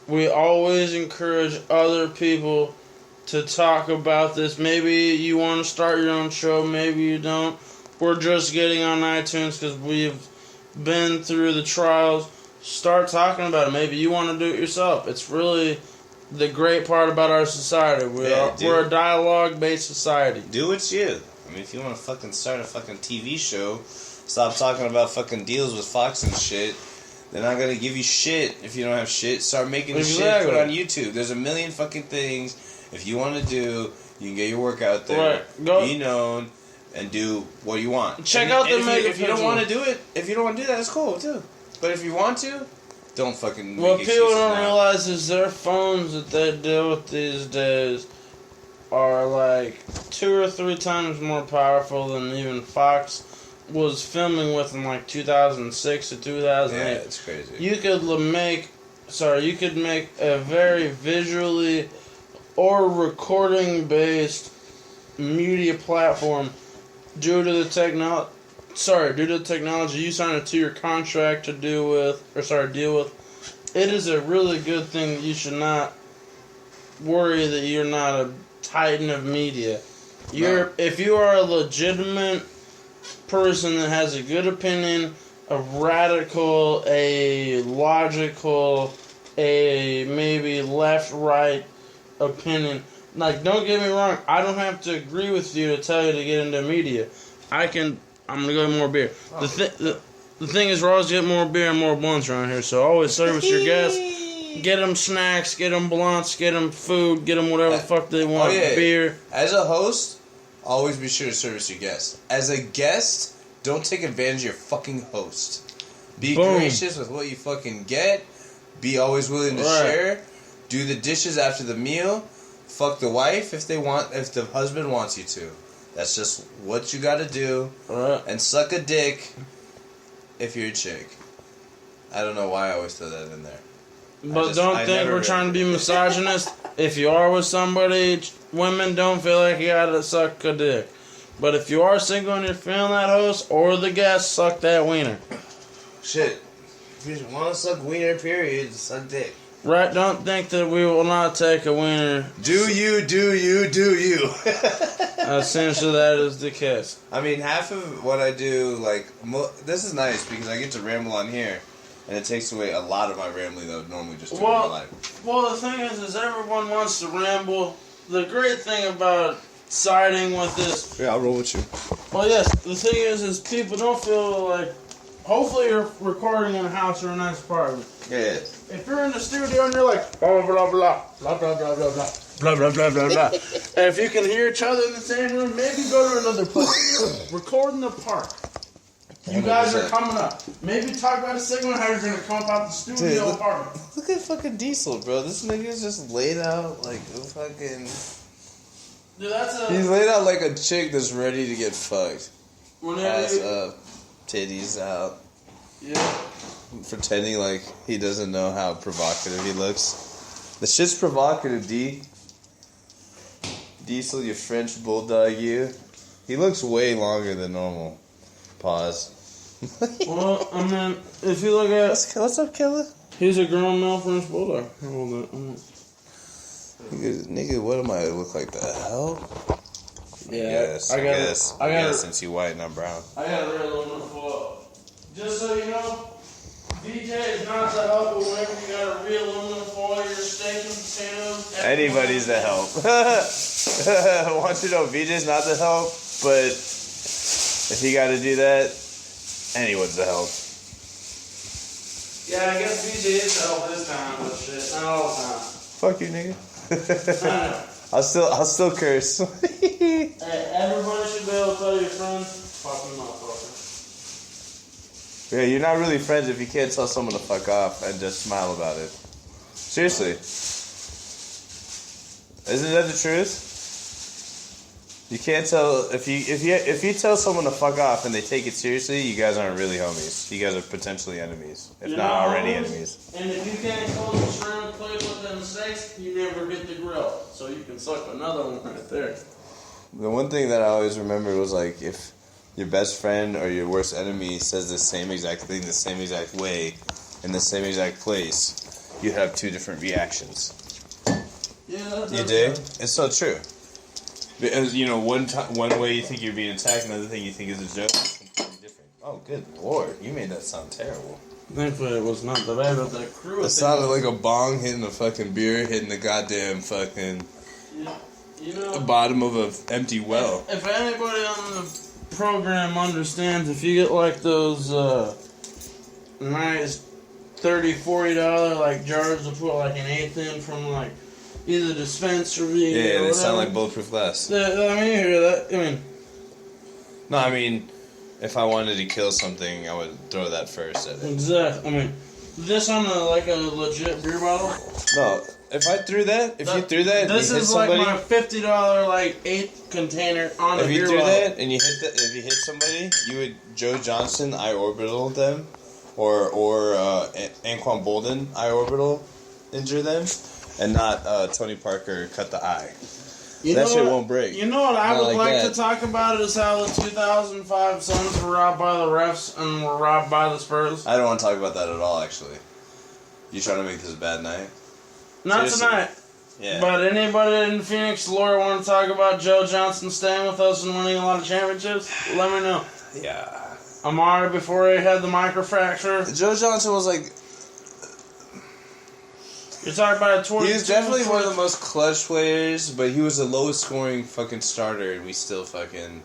We always encourage other people to talk about this. Maybe you want to start your own show, maybe you don't. We're just getting on iTunes because we've been through the trials. Start talking about it. Maybe you want to do it yourself. It's really the great part about our society. We're a dialogue-based society. Do what's you. I mean, if you want to fucking start a fucking TV show, stop talking about fucking deals with Fox and shit. They're not gonna give you shit if you don't have shit. Start making shit, put it on YouTube. There's a million fucking things. If you want to do, you can get your work out there, be known, and do what you want. Check out the mega. If you don't want to do it, if you don't want to do that, it's cool too. But if you want to, don't fucking. What people don't realize is their phones that they deal with these days are like 2 or 3 times more powerful than even Fox was filming with in like 2006 to 2008. Yeah, it's crazy. You could make a very visually or recording-based media platform due to the technology you signed into your contract to deal with, it is a really good thing that you should not worry that you're not a titan of media. If you are a legitimate person that has a good opinion, a radical, a logical, a maybe left-right opinion. Like, don't get me wrong, I don't have to agree with you to tell you to get into media. I'm going to go get more beer. The thing is, we're always getting more beer and more blunts around here, so always service your guests. Get them snacks, get them blunts, get them food, get them whatever the fuck they want, beer. As a host, always be sure to service your guests. As a guest, don't take advantage of your fucking host. Be gracious with what you fucking get. Be always willing to share. Do the dishes after the meal. Fuck the wife if the husband wants you to. That's just what you gotta do. And suck a dick if you're a chick. I don't know why I always throw that in there. But don't think we're trying to be misogynist. If you are with somebody, women don't feel like you gotta suck a dick. But if you are single and you're feeling that host or the guest, suck that wiener. Shit. If you want to suck wiener, period, suck dick. Right, don't think that we will not take a wiener. Do you. Essentially, that is the case. I mean, half of what I do, like, this is nice because I get to ramble on here, and it takes away a lot of my rambling that I would normally just do in my life. Well, the thing is everyone wants to ramble. The great thing about siding with this... Yeah, I'll roll with you. Well, yes, the thing is people don't feel like... Hopefully you're recording in a house or a nice apartment. Yeah. If you're in the studio and you're like, blah, blah, blah, blah, blah, blah, blah, blah, blah, blah, blah, blah, blah, blah. And if you can hear each other in the same room, maybe go to another place. Record in the park. You guys are coming up. Maybe talk about a segment how you're going to come up out the studio apartment. Look at fucking Diesel, bro. This nigga's just laid out like a fucking... Dude, He's laid out like a chick that's ready to get fucked. Ass up, titties out. Yeah. Pretending like he doesn't know how provocative he looks. The shit's provocative, D. Diesel, you French bulldog, you. He looks way longer than normal. Pause. Well, I mean, if you look at... What's up, Killer? He's a grown male French bulldog. Nigga, what am I to look like? The hell? Yeah, I guess since you white and I'm brown. I got a real little full. Just so you know, VJ is not to help, but whenever you got a real aluminum foil, your steak and potatoes... Anybody's to help. I want you to know, VJ's not to help, but if you got to do that, anyone's to help. Yeah, I guess VJ is to help this time, but shit, not all the time. Fuck you, nigga. I'll still curse. Hey, everybody should be able to tell your friends, fucking motherfucker. Yeah, you're not really friends if you can't tell someone to fuck off and just smile about it. Seriously. Isn't that the truth? You can't tell if you tell someone to fuck off and they take it seriously, you guys aren't really homies. You guys are potentially enemies, if not already enemies. And if you can't close the shrimp, play with them steaks, you never get the grill. So you can suck another one right there. The one thing that I always remember was like if your best friend or your worst enemy says the same exact thing, the same exact way, in the same exact place, you have two different reactions. Yeah, you dig? It's so true. Because, you know, one way you think you're being attacked, another thing you think is a joke. It's completely different. Oh, good lord. You made that sound terrible. Thankfully, it was not the bad, but that crew... It sounded like a bong hitting a fucking beer, hitting the goddamn fucking... the bottom of an empty well. If anybody on the program understands, if you get like those nice $30, $40 like jars to put like an eighth in from like either dispensary or they sound like bulletproof glass. I mean, you hear that? No, I mean, if I wanted to kill something, I would throw that first at it. Exactly. I mean, this on a legit beer bottle? No, if I threw that, if you threw that, this and you hit is somebody, like my $50 like eighth container on a beer bottle. If you threw that and if you hit somebody, you would Joe Johnson I orbital them, or Anquan Bolden I orbital injure them. and not Tony Parker cut the eye. That shit won't break. You know what I would like that. to talk about is how the 2005 Suns were robbed by the refs and were robbed by the Spurs. I don't want to talk about that at all, actually. You trying to make this a bad night? Not Seriously. tonight. Yeah. But anybody in Phoenix, Laura, want to talk about Joe Johnson staying with us and winning a lot of championships? Let me know. Yeah. Amari, before he had the microfracture. Joe Johnson was like... You're talking about a 22. He was definitely one of the most clutch players, but he was the lowest scoring fucking starter, and we still fucking...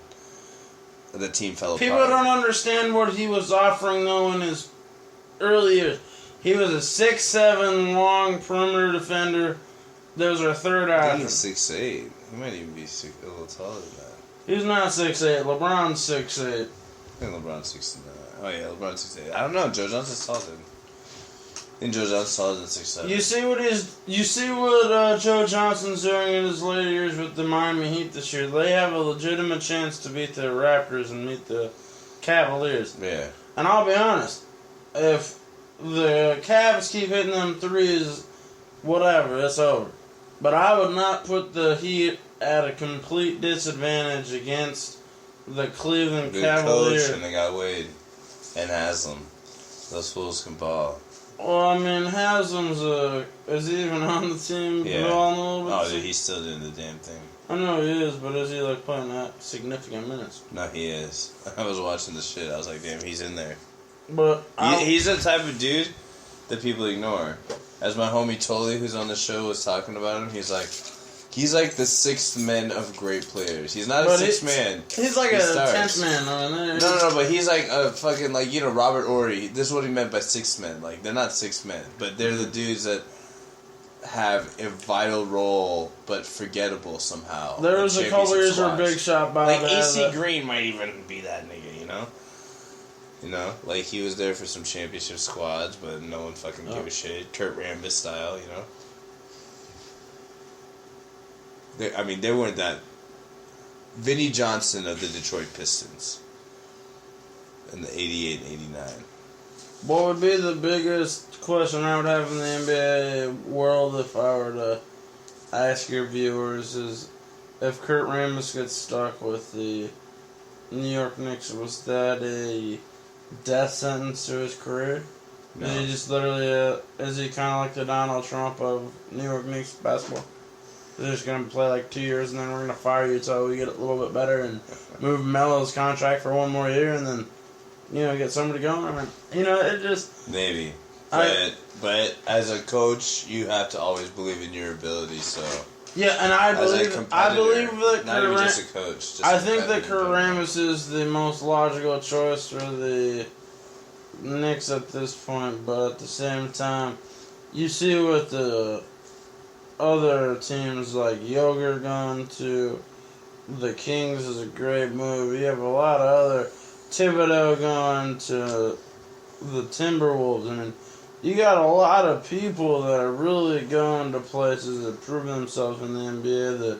The team fell apart. People don't understand what he was offering, though, in his early years. He was a 6'7", long perimeter defender. There was our third I option. think he's 6'8". He might even be a little taller than that. He's not 6'8". LeBron's 6'8". I think LeBron's 6'9". Oh yeah, LeBron's 6'8". I don't know. Joe Johnson's taller than... I think Joe Johnson's taller than 6'7". You see what Joe Johnson's doing in his later years with the Miami Heat this year. They have a legitimate chance to beat the Raptors and meet the Cavaliers. Yeah. And I'll be honest, if the Cavs keep hitting them threes, whatever, it's over. But I would not put the Heat at a complete disadvantage against the Cleveland Good Cavaliers. coach, and they got Wade and Haslam. Those fools can ball. Well, I mean, Haslam's is he even on the team? Yeah. Balling a little bit? Oh, dude, he's still doing the damn thing. I know he is, but is he like playing that significant minutes? No, he is. I was watching the shit. I was like, damn, he's in there. But He's the type of dude that people ignore. As my homie Tolly, who's on the show, was talking about him, he's like the sixth man of great players. He's not a sixth man. He's like a 10th man. No, but he's like a fucking, like, you know, Robert Ory. This is what he meant by sixth men. Like, they're not sixth men, but they're the dudes that have a vital role, but forgettable somehow. There was a couple years where Big Shot by like AC Green might even be that nigga, you know? You know? Like, he was there for some championship squads, but no one fucking gave a shit. Kurt Rambis style, you know? They weren't that... Vinnie Johnson of the Detroit Pistons in the 88 and 89. What would be the biggest question I would have in the NBA world if I were to ask your viewers is if Kurt Rambis gets stuck with the New York Knicks, was that a death sentence to his career? No. Is he just literally is he kind of like the Donald Trump of New York Knicks basketball? They're just going to play like 2 years and then we're going to fire you until we get a little bit better and move Melo's contract for one more year and then, you know, get somebody going. I mean, you know, it just... Maybe. But as a coach, you have to always believe in your ability, so... Yeah, and I believe that not even just a coach. Just I think that Kurt Rambis is the most logical choice for the Knicks at this point, but at the same time, you see with the other teams like Yoger going to the Kings is a great move. You have a lot of other Thibodeau going to the Timberwolves. I mean, you got a lot of people that are really going to places that prove themselves in the NBA that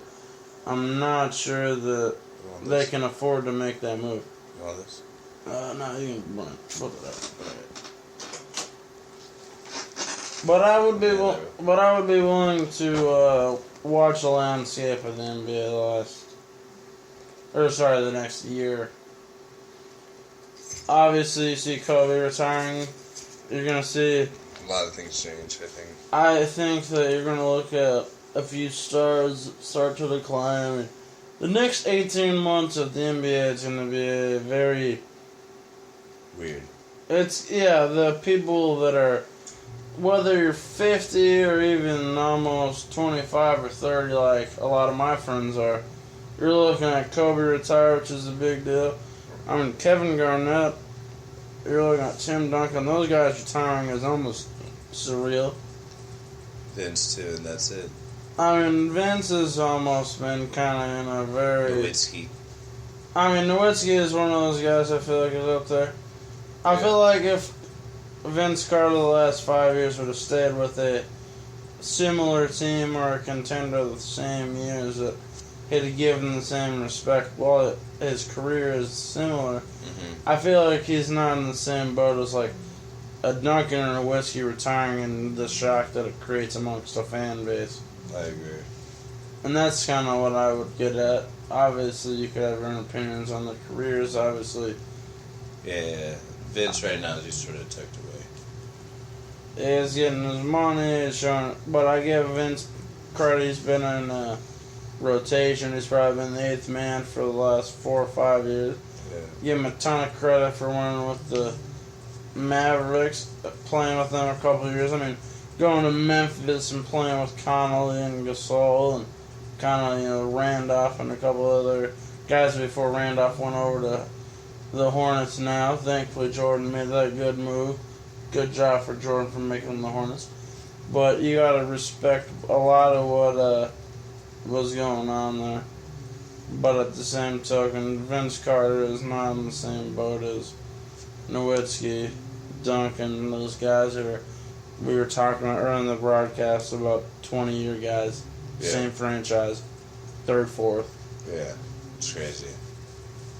I'm not sure that they can afford to make that move. You want this? No, you can flip it up. But I would be willing to watch the landscape of the NBA the next year. Obviously, you see Kobe retiring. You're going to see... A lot of things change, I think. I think that you're going to look at a few stars start to decline. I mean, the next 18 months of the NBA is going to be very... Weird. The people that are... Whether you're 50 or even almost 25 or 30 like a lot of my friends are, you're looking at Kobe retire, which is a big deal. I mean, Kevin Garnett... You're looking at Tim Duncan. Those guys retiring is almost surreal. Vince, too, and that's it. I mean, Vince has almost been kind of in a very... Nowitzki. I mean, Nowitzki is one of those guys I feel like is up there. I feel like if Vince Carter the last 5 years would have stayed with a similar team or a contender the same years, that he'd have given the same respect while his career is similar. Mm-hmm. I feel like he's not in the same boat as like a Duncan or a Nowitzki retiring and the shock that it creates amongst a fan base. I agree. And that's kind of what I would get at. Obviously, you could have your own opinions on their careers, obviously. Yeah. Vince right now is just sort of tucked away. He's getting his money, he's showing, but I give Vince credit. He's been in rotation. He's probably been the 8th man for the last 4 or 5 years. Yeah. Give him a ton of credit for winning with the Mavericks, playing with them a couple of years. I mean, going to Memphis and playing with Connolly and Gasol and kind of, Randolph and a couple other guys before Randolph went over to the Hornets now. Thankfully, Jordan made that good move. Good job for Jordan for making them the Hornets. But you got to respect a lot of what was going on there. But at the same token, Vince Carter is not in the same boat as Nowitzki, Duncan, those guys we were talking about earlier in the broadcast about 20-year guys. Yeah. Same franchise. 3rd, 4th. Yeah. It's crazy.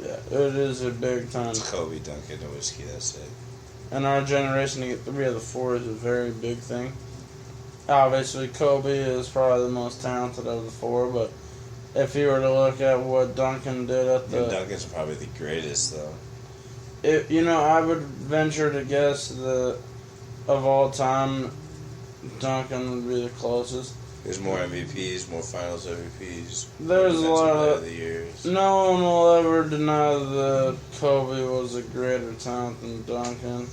Yeah, it is a big time. It's Kobe, Duncan, Nowitzki, that's it. In our generation, to get 3 of the 4 is a very big thing. Obviously, Kobe is probably the most talented of the 4, but if you were to look at what Duncan did at the... Duncan's probably the greatest, though. I would venture to guess that of all time, Duncan would be the closest. There's more MVPs, more Finals MVPs. There's a lot of the years. No one will ever deny that Kobe was a greater talent than Duncan.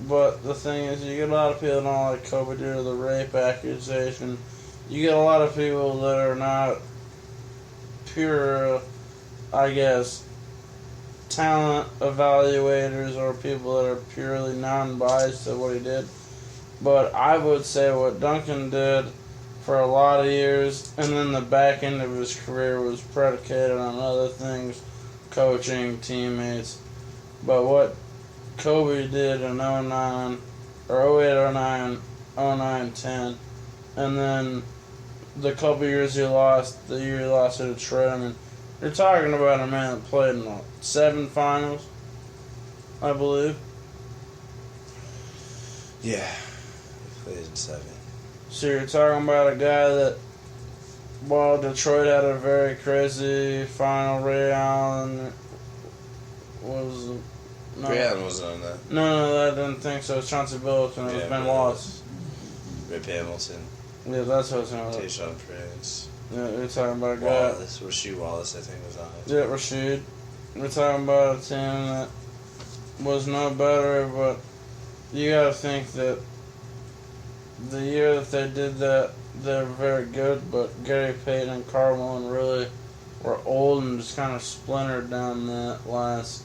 But the thing is, you get a lot of people that don't like Kobe due to the rape accusation. You get a lot of people that are not pure, I guess, talent evaluators or people that are purely non-biased to what he did. But I would say what Duncan did for a lot of years, and then the back end of his career was predicated on other things, coaching, teammates. But what Kobe did in 09, or 08, 09, 09, 10, and then the couple years he lost, the year he lost to Detroit, I mean, you're talking about a man that played in 7 finals, I believe. Yeah, he played in 7. So you're talking about a guy that, while Detroit had a very crazy final, Ray Allen was... Ray Allen wasn't on that. No, I didn't think so. It was Chauncey Billups and it was Ben Wallace. Rip Hamilton. Yeah, that's what I was saying. Tayshaun Prince. Yeah, you're talking about a guy... Wallace. Rasheed Wallace, I think, was on it. Yeah, Rasheed. We're talking about a team that was no better, but you gotta think that the year that they did that, they were very good, but Gary Payton and Karl Malone really were old and just kind of splintered down that last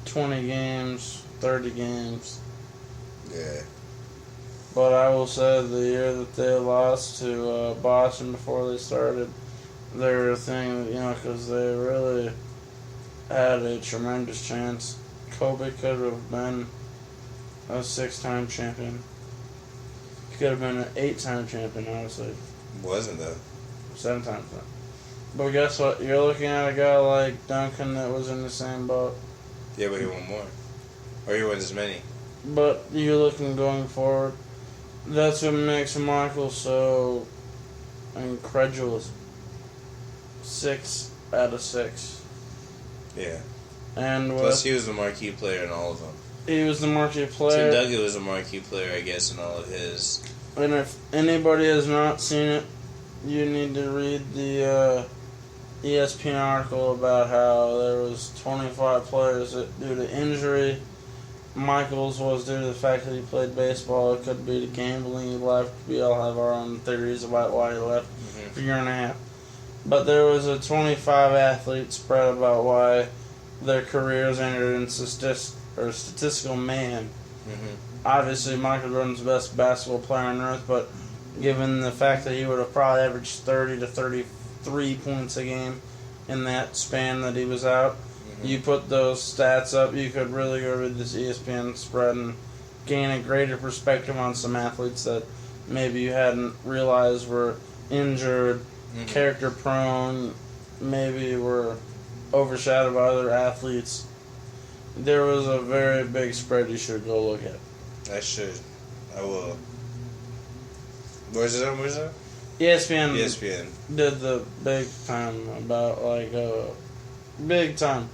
20 games, 30 games. Yeah. But I will say the year that they lost to Boston before they started their thing, because they really had a tremendous chance. Kobe could have been a 6-time champion. He could have been an 8-time champion, honestly. Wasn't, though. 7 times, though. But guess what? You're looking at a guy like Duncan that was in the same boat. Yeah, but he won more. Or he won as many. But you're looking going forward. That's what makes Michael so incredulous. 6 out of 6. Yeah. And plus, he was the marquee player in all of them. He was the marquee player. Tim Duncan was a marquee player, I guess, in all of his. And if anybody has not seen it, you need to read the ESPN article about how there was 25 players that, due to injury, Michael's was due to the fact that he played baseball. It could be the gambling he left. We all have our own theories about why he left for a year and a half. But there was a 25 athlete spread about why their careers ended in statistical man. Obviously, Michael Jordan's the best basketball player on earth, but given the fact that he would have probably averaged 30 to 33 points a game in that span that he was out, you put those stats up, you could really go read this ESPN spread and gain a greater perspective on some athletes that maybe you hadn't realized were injured, character prone, maybe were overshadowed by other athletes. There was a very big spread you should go look at. I should. I will. Where's it on? ESPN. ESPN. Did the big time about, like, big time.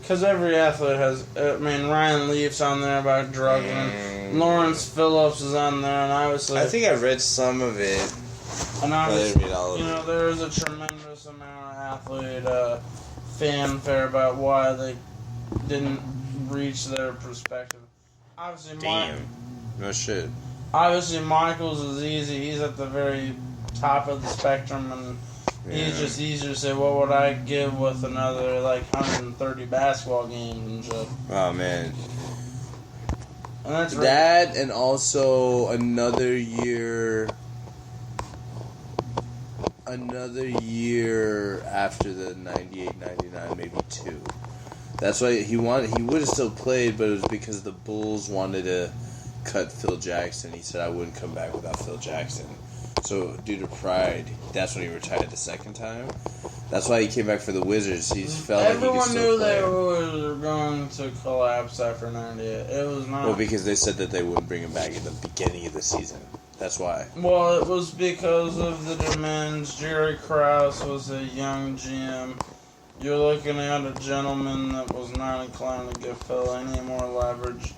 Because every athlete has, Ryan Leaf's on there about drugging. Lawrence Phillips is on there, and obviously... I think I read some of it. And obviously, there is a tremendous amount of athlete fanfare about why they didn't reach their perspective. Obviously, No shit. Obviously, Michaels is easy. He's at the very top of the spectrum, and he's just easier to say, what would I give with another, 130 basketball games and shit. Oh, man. And that's that, and also another year after the 98-99, maybe 2. That's why he would have still played, but it was because the Bulls wanted to cut Phil Jackson. He said, I wouldn't come back without Phil Jackson. So, due to pride, that's when he retired the second time. That's why he came back for the Wizards. He felt everyone like he could still play. Everyone knew they were going to collapse after 98. It was not... Well, because they said that they wouldn't bring him back in the beginning of the season. That's why. Well, it was because of the demands. Jerry Krause was a young GM. You're looking at a gentleman that was not inclined to give Phil any more leverage.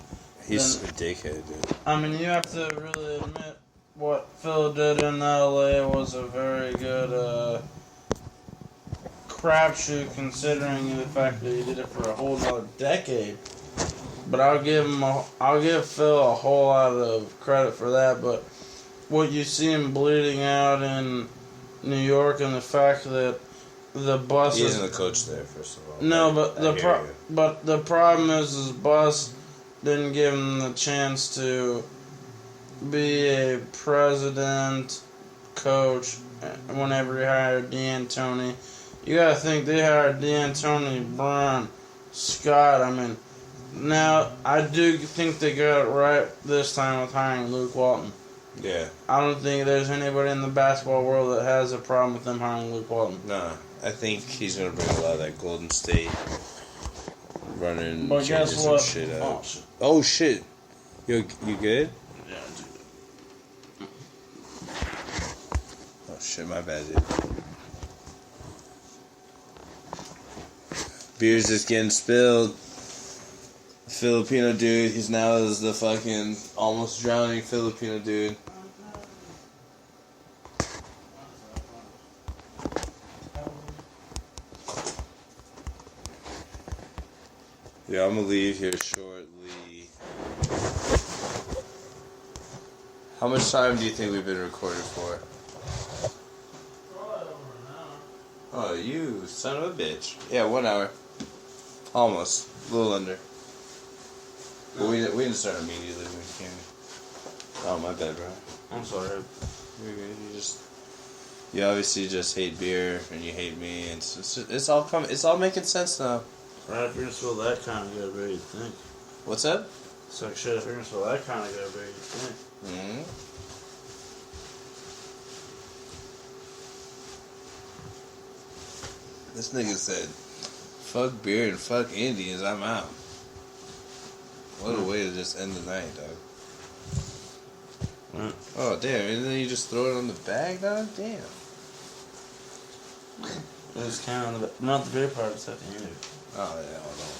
He's a dickhead, dude. You have to really admit what Phil did in LA was a very good crapshoot, considering the fact that he did it for a whole other decade. But I'll give Phil a whole lot of credit for that. But what you see him bleeding out in New York, and the fact that the bus he isn't the coach there, first of all. No, but the problem is Bus didn't give him the chance to be a president, coach, whenever he hired D'Antoni. You gotta think they hired D'Antoni, Brown, Scott. Now, I do think they got it right this time with hiring Luke Walton. Yeah. I don't think there's anybody in the basketball world that has a problem with them hiring Luke Walton. No, I think he's going to bring a lot of that Golden State running, but changes guess what? Some shit out. Oh, shit. You good? Yeah, dude. Oh, shit, my bad, dude. Beer's just getting spilled. Filipino dude, he's now is the fucking almost drowning Filipino dude. Yeah, I'm gonna leave here shortly. How much time do you think we've been recording for? Probably over an hour. Oh, you son of a bitch. Yeah, 1 hour. Almost. A little under. But we didn't start immediately. We came. Oh, my bad, bro. I'm sorry. You're good. You obviously just hate beer and you hate me, and it's all making sense now. Right, if you're gonna spill that kind of good beer, you'd think. What's up? It's like shit, if you're gonna spill that kind of good beer, you'd think. Mm-hmm. This nigga said, fuck beer and fuck Indians, I'm out. What a way to just end the night, dog. Oh, damn, and then you just throw it on the bag, dog? Damn. It was kind of not the beer part, it's at the end. Oh, yeah, hold on.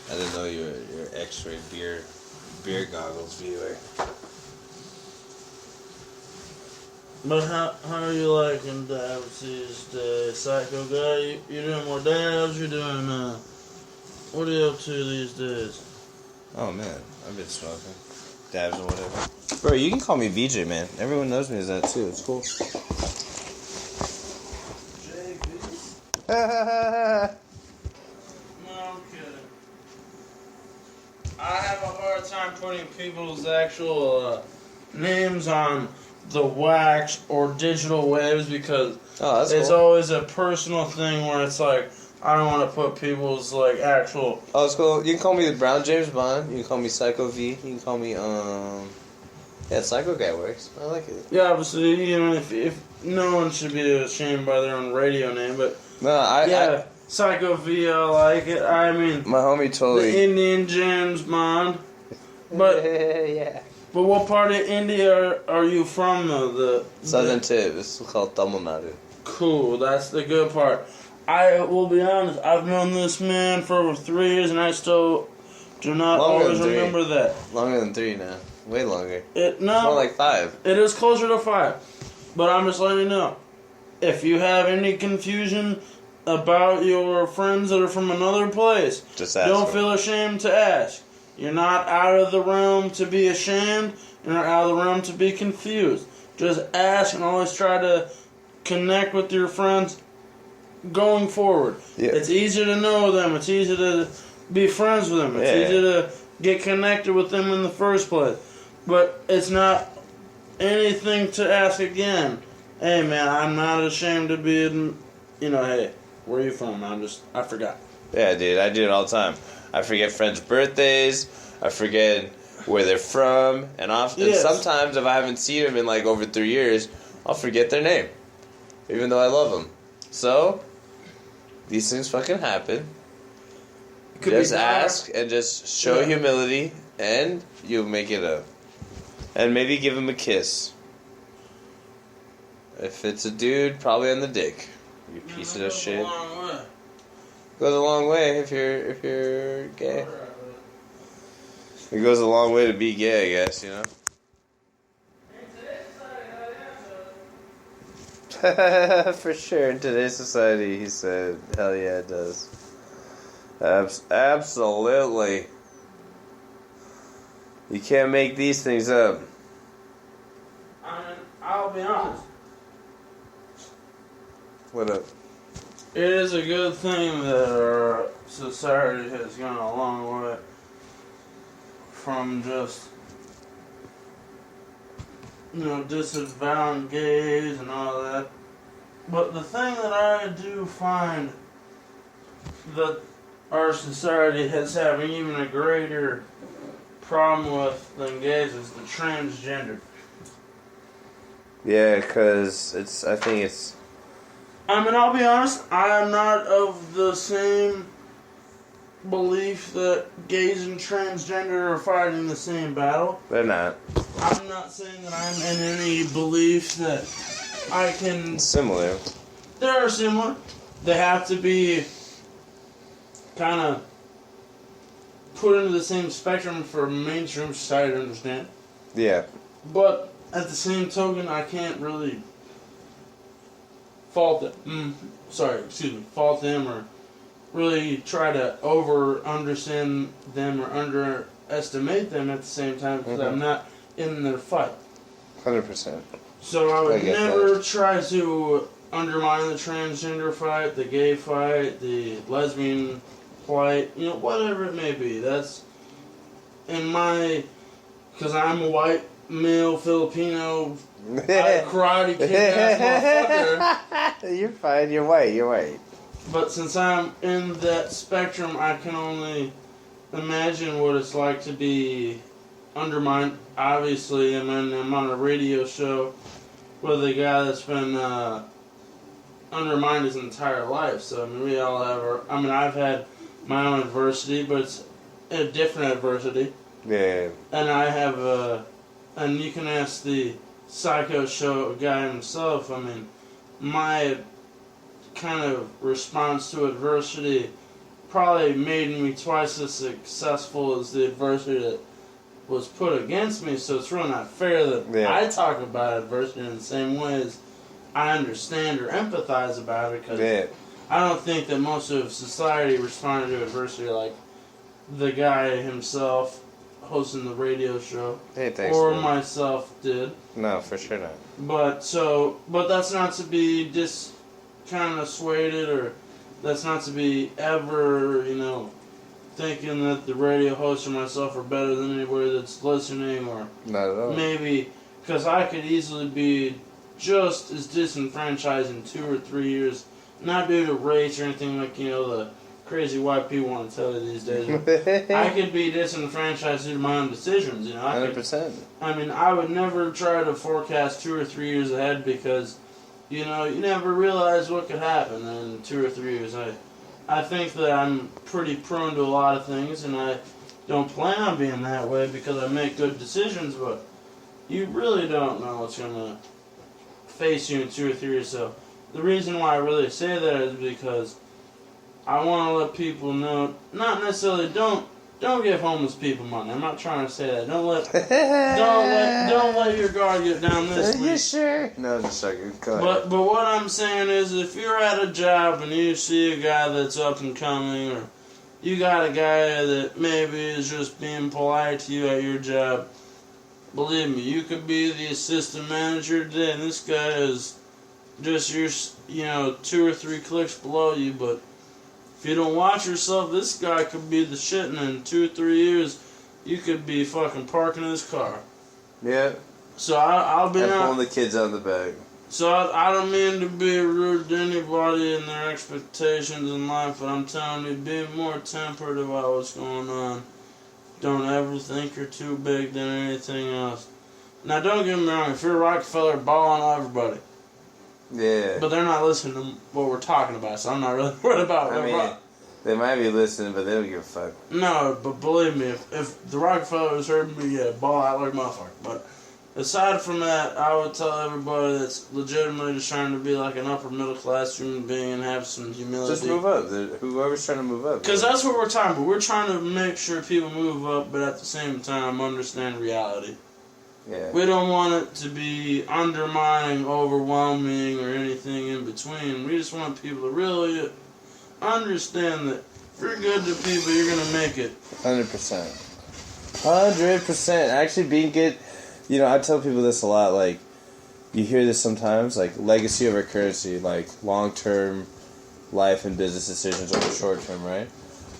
I didn't know you were your X-ray beer goggles viewer. But how are you liking dabs these days? Psycho Guy, you doing more dabs? You doing, what are you up to these days? Oh, man, I've been smoking. Dabs or whatever. Bro, you can call me VJ, man. Everyone knows me as that, too. It's cool. No, I'm kidding. I have a hard time putting people's actual names on the wax or digital waves because it's always a personal thing where it's like, I don't want to put people's actual... Oh, it's cool. You can call me the Brown James Bond. You can call me Psycho V. You can call me, Yeah, Psycho Guy works. I like it. Yeah, obviously, if no one should be ashamed by their own radio name, but... No, Psycho V, I like it. My homie totally... The Indian James Bond. But... yeah. But what part of India are you from, though? Southern tip. It's called Tamil Nadu. Cool, that's the good part. I will be honest, I've known this man for over 3 years, and I still do not always remember that. Longer than 3 now. Way longer. No. It's more like 5. It is closer to 5. But I'm just letting you know. If you have any confusion about your friends that are from another place, just ask don't them. feel ashamed to ask. You're not out of the realm to be ashamed. You're not out of the realm to be confused. Just ask and always try to connect with your friends going forward. Yeah. It's easy to know them. It's easy to be friends with them. It's easy to get connected with them in the first place. But it's not anything to ask again. Hey, man, I'm not ashamed to be, hey, where are you from? I forgot. Yeah, dude, I do it all the time. I forget friends' birthdays. I forget where they're from. And often, sometimes if I haven't seen them in like over 3 years, I'll forget their name. Even though I love them. So, these things fucking happen. Just ask and just show humility and you'll make it up. And maybe give him a kiss. If it's a dude, probably on the dick. You piece of shit. Goes a long way if you're gay. It goes a long way to be gay, I guess, For sure, in today's society, he said, hell yeah, it does. Absolutely. You can't make these things up. I'll be honest. What up? It is a good thing that our society has gone a long way from just, disavowing gays and all that. But the thing that I do find that our society has having even a greater problem with than gays is the transgender. Yeah, because I'll be honest, I am not of the same belief that gays and transgender are fighting the same battle. They're not. I'm not saying that I'm in any belief that I can... Similar. They are similar. They have to be kind of put into the same spectrum for mainstream society to understand. Yeah. But at the same token, I can't really fault them or really try to understand them or underestimate them at the same time because I'm not in their fight. 100%. So I would never try to undermine the transgender fight, the gay fight, the lesbian fight, whatever it may be. That's because I'm a white male Filipino karate kick-ass motherfucker. You're fine. You're white. But since I'm in that spectrum, I can only imagine what it's like to be undermined. Obviously, I'm on a radio show with a guy that's been undermined his entire life. So, we all have I've had my own adversity, but it's a different adversity. Yeah. And I have and you can ask the Psycho Pshow guy himself. My kind of response to adversity probably made me twice as successful as the adversity that was put against me, so it's really not fair that I talk about adversity in the same way as I understand or empathize about it, because I don't think that most of society responded to adversity like the guy himself hosting the radio show or myself did. No, for sure not. But that's not to be kind of swayed, or that's not to be ever, thinking that the radio host or myself are better than anybody that's listening, or not at all. Maybe because I could easily be just as disenfranchised in 2 or 3 years, not due to race or anything like the crazy white people want to tell you these days. I could be disenfranchised due to my own decisions. 100%. I would never try to forecast 2 or 3 years ahead because you never realize what could happen in 2 or 3 years. I think that I'm pretty prone to a lot of things, and I don't plan on being that way because I make good decisions, but you really don't know what's going to face you in 2 or 3 years. So the reason why I really say that is because I want to let people know, not necessarily don't give homeless people money. I'm not trying to say that. Don't let your guard get down this way. Are you sure? No, just a second. But what I'm saying is, if you're at a job and you see a guy that's up and coming, or you got a guy that maybe is just being polite to you at your job, believe me, you could be the assistant manager today, and this guy is just your, 2 or 3 clicks below you, but if you don't watch yourself, this guy could be the shit, and in 2 or 3 years, you could be fucking parking his car. Yeah. So I'll be and pulling the kids out of the bag. So I don't mean to be rude to anybody and their expectations in life, but I'm telling you, be more tempered about what's going on. Don't ever think you're too big than anything else. Now, don't get me wrong, if you're Rockefeller, ball on everybody. Yeah. But they're not listening to what we're talking about, so I'm not really worried about it. They might be listening, but they don't give a fuck. No, but believe me, if the Rockefellers heard me, yeah, ball out like a motherfucker. But aside from that, I would tell everybody that's legitimately just trying to be like an upper middle class human being and have some humility. Just move up. Whoever's trying to move up. Because that's what we're talking about. We're trying to make sure people move up, but at the same time understand reality. Yeah. We don't want it to be undermining, overwhelming, or anything in between. We just want people to really understand that if you're good to people, you're going to make it. 100%. 100%. Actually, being good, I tell people this a lot, like, you hear this sometimes, like, legacy over currency, like, long-term life and business decisions over short-term, right?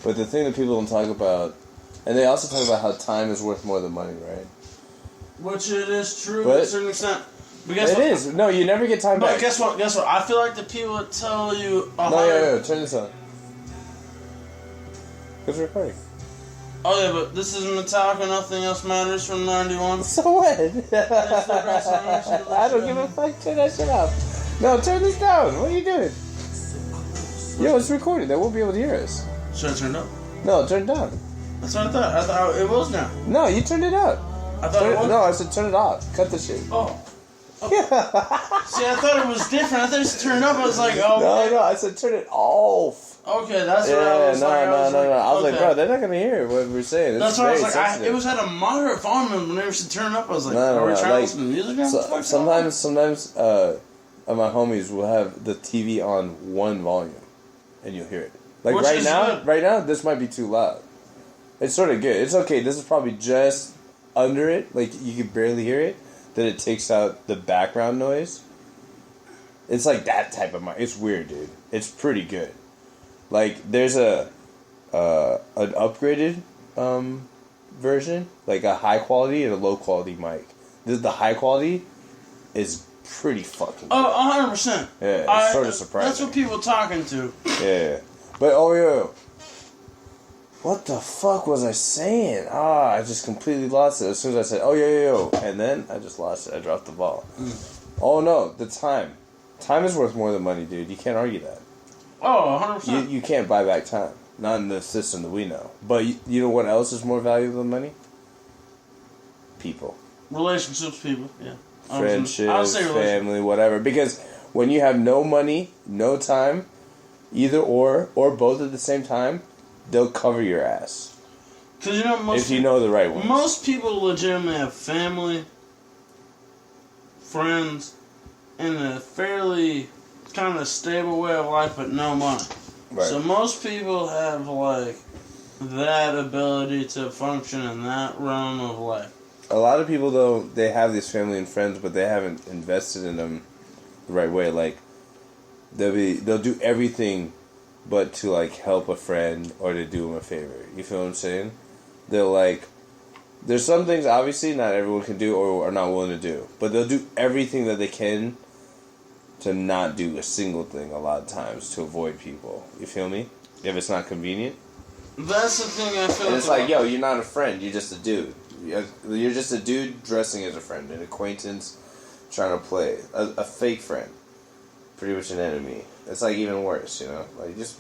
But the thing that people don't talk about, and they also talk about how time is worth more than money, right? Which it is true to a certain extent. But guess what? It is. No, you never get time back. But guess what? I feel like the people that tell you... No, turn this on. Who's recording? Oh, yeah, but this is Metallica, Nothing Else Matters from 91. So what? I don't give a fuck. Turn that shit off. No, turn this down. What are you doing? Yo, it's recording. They won't be able to hear us. Should I turn it up? No, turn it down. That's what I thought. I thought it was down. No, you turned it up. I thought it was? No, I said turn it off. Cut the shit. Oh. See, I thought it was different. I thought it was turned up. I was like, oh. No, I said turn it off. Okay, that's what I was like. No. I was like, bro, they're not gonna hear what we're saying. That's what I was like. It was at a moderate volume, and whenever she turned up, I was like, are we trying to listen to music now? Sometimes, my homies will have the TV on one volume, and you'll hear it. Like right now, this might be too loud. It's sort of good. It's okay. This is probably just under it, like you can barely hear it. Then it takes out the background noise. It's like that type of mic. It's weird, dude. It's pretty good. Like there's an upgraded version, like a high quality and a low quality mic. The high quality is pretty fucking good. 100%. Yeah, it's sort of surprising. That's what people are talking to. Yeah. But what the fuck was I saying? I just completely lost it as soon as I said, and then I just lost it. I dropped the ball. Oh no, the time. Time is worth more than money, dude. You can't argue that. Oh, 100%. You can't buy back time. Not in the system that we know. But you know what else is more valuable than money? People. Relationships, people, yeah. Friendships, family, whatever. Because when you have no money, no time, either or both at the same time, they'll cover your ass. Because if you know the right ones. Most people legitimately have family, friends, and a fairly kind of stable way of life, but no money. Right. So most people have like that ability to function in that realm of life. A lot of people, though, they have this family and friends, but they haven't invested in them the right way. Like they'll do everything but to like help a friend or to do them a favor. You feel what I'm saying? They'll like, there's some things obviously not everyone can do or are not willing to do, but they'll do everything that they can to not do a single thing a lot of times to avoid people. You feel me? If it's not convenient. That's the thing I feel. And it's like, yo, you're not a friend. You're just a dude. You're just a dude dressing as a friend, an acquaintance trying to play, a fake friend. pretty much an enemy. It's like even worse, you know? Like, just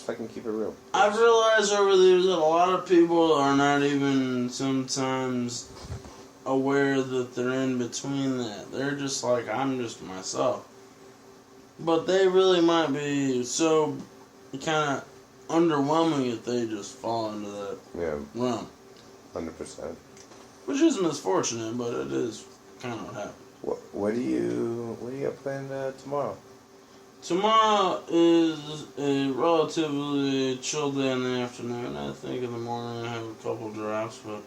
fucking keep it real. I've realized over the years that a lot of people are not even sometimes aware that they're in between that. They're just like, I'm just myself. But they really might be so kind of underwhelming if they just fall into that realm. 100%. Which is misfortunate, but it is kind of what happens. What do you got planned tomorrow? Tomorrow is a relatively chill day in the afternoon. I think in the morning I have a couple drafts, but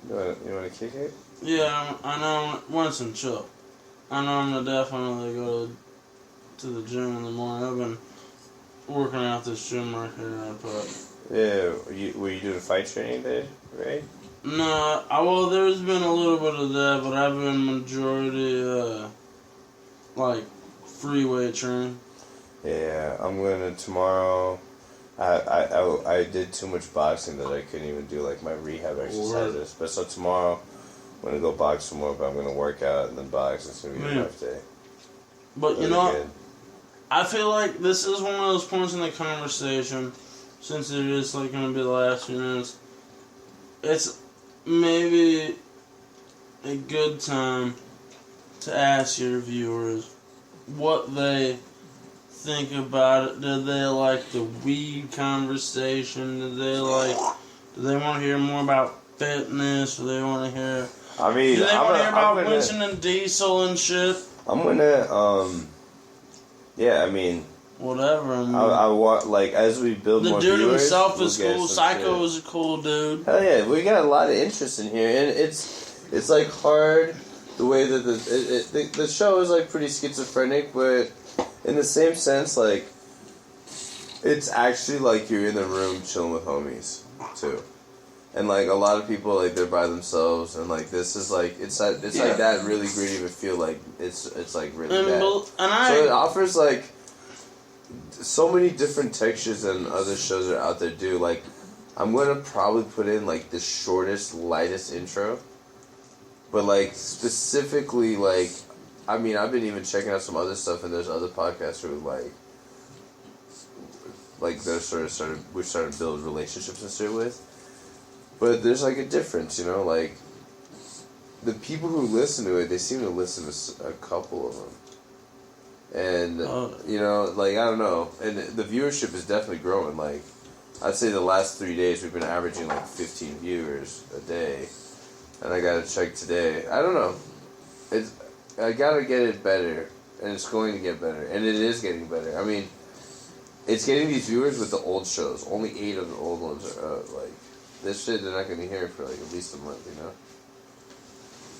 You want to kick it? yeah, I know once and chill. I know I'm gonna definitely go to the gym in the morning. I've been working out this gym right here I put. Yeah, were you doing fight training there, right? No, well, there's been a little bit of that, but I've been majority like free weight training. Yeah, I'm gonna tomorrow. I did too much boxing that I couldn't even do like my rehab exercises. But so tomorrow I'm gonna go box some more, but I'm gonna work out and then box. It's gonna be a rough day. But you know what? I feel like this is one of those points in the conversation, since it is like gonna be the last few minutes. It's maybe a good time to ask your viewers what they think about it. Do they like the weed conversation? Do they want to hear more about fitness? Do they want to hear? I mean, do they want to hear about Winston and Diesel and shit? I'm gonna yeah. I mean, whatever. I want like as we build more viewers. The dude himself is cool. Psycho is a cool dude. Hell yeah, we got a lot of interest in here, and it's like hard the way that the show is like pretty schizophrenic, but in the same sense, like it's actually like you're in the room chilling with homies too, and like a lot of people like they're by themselves, and like this is like it's like that really gritty but feel like it's like really bad. So it offers like so many different textures than other shows that are out there do. Like I'm gonna probably put in like the shortest, lightest intro, but like specifically like. I mean, I've been even checking out some other stuff, and there's other podcasts who like they're we started to build relationships and shit with. But there's like a difference, you know, like the people who listen to it, they seem to listen to a couple of them, and you know, like I don't know, and the viewership is definitely growing. Like I'd say the last 3 days we've been averaging like 15 viewers a day, and I gotta check today. I don't know, I gotta get it better, and it's going to get better, and it is getting better. I mean, it's getting these viewers with the old shows. Only 8 of the old ones are like this shit. They're not gonna hear for like at least a month, you know.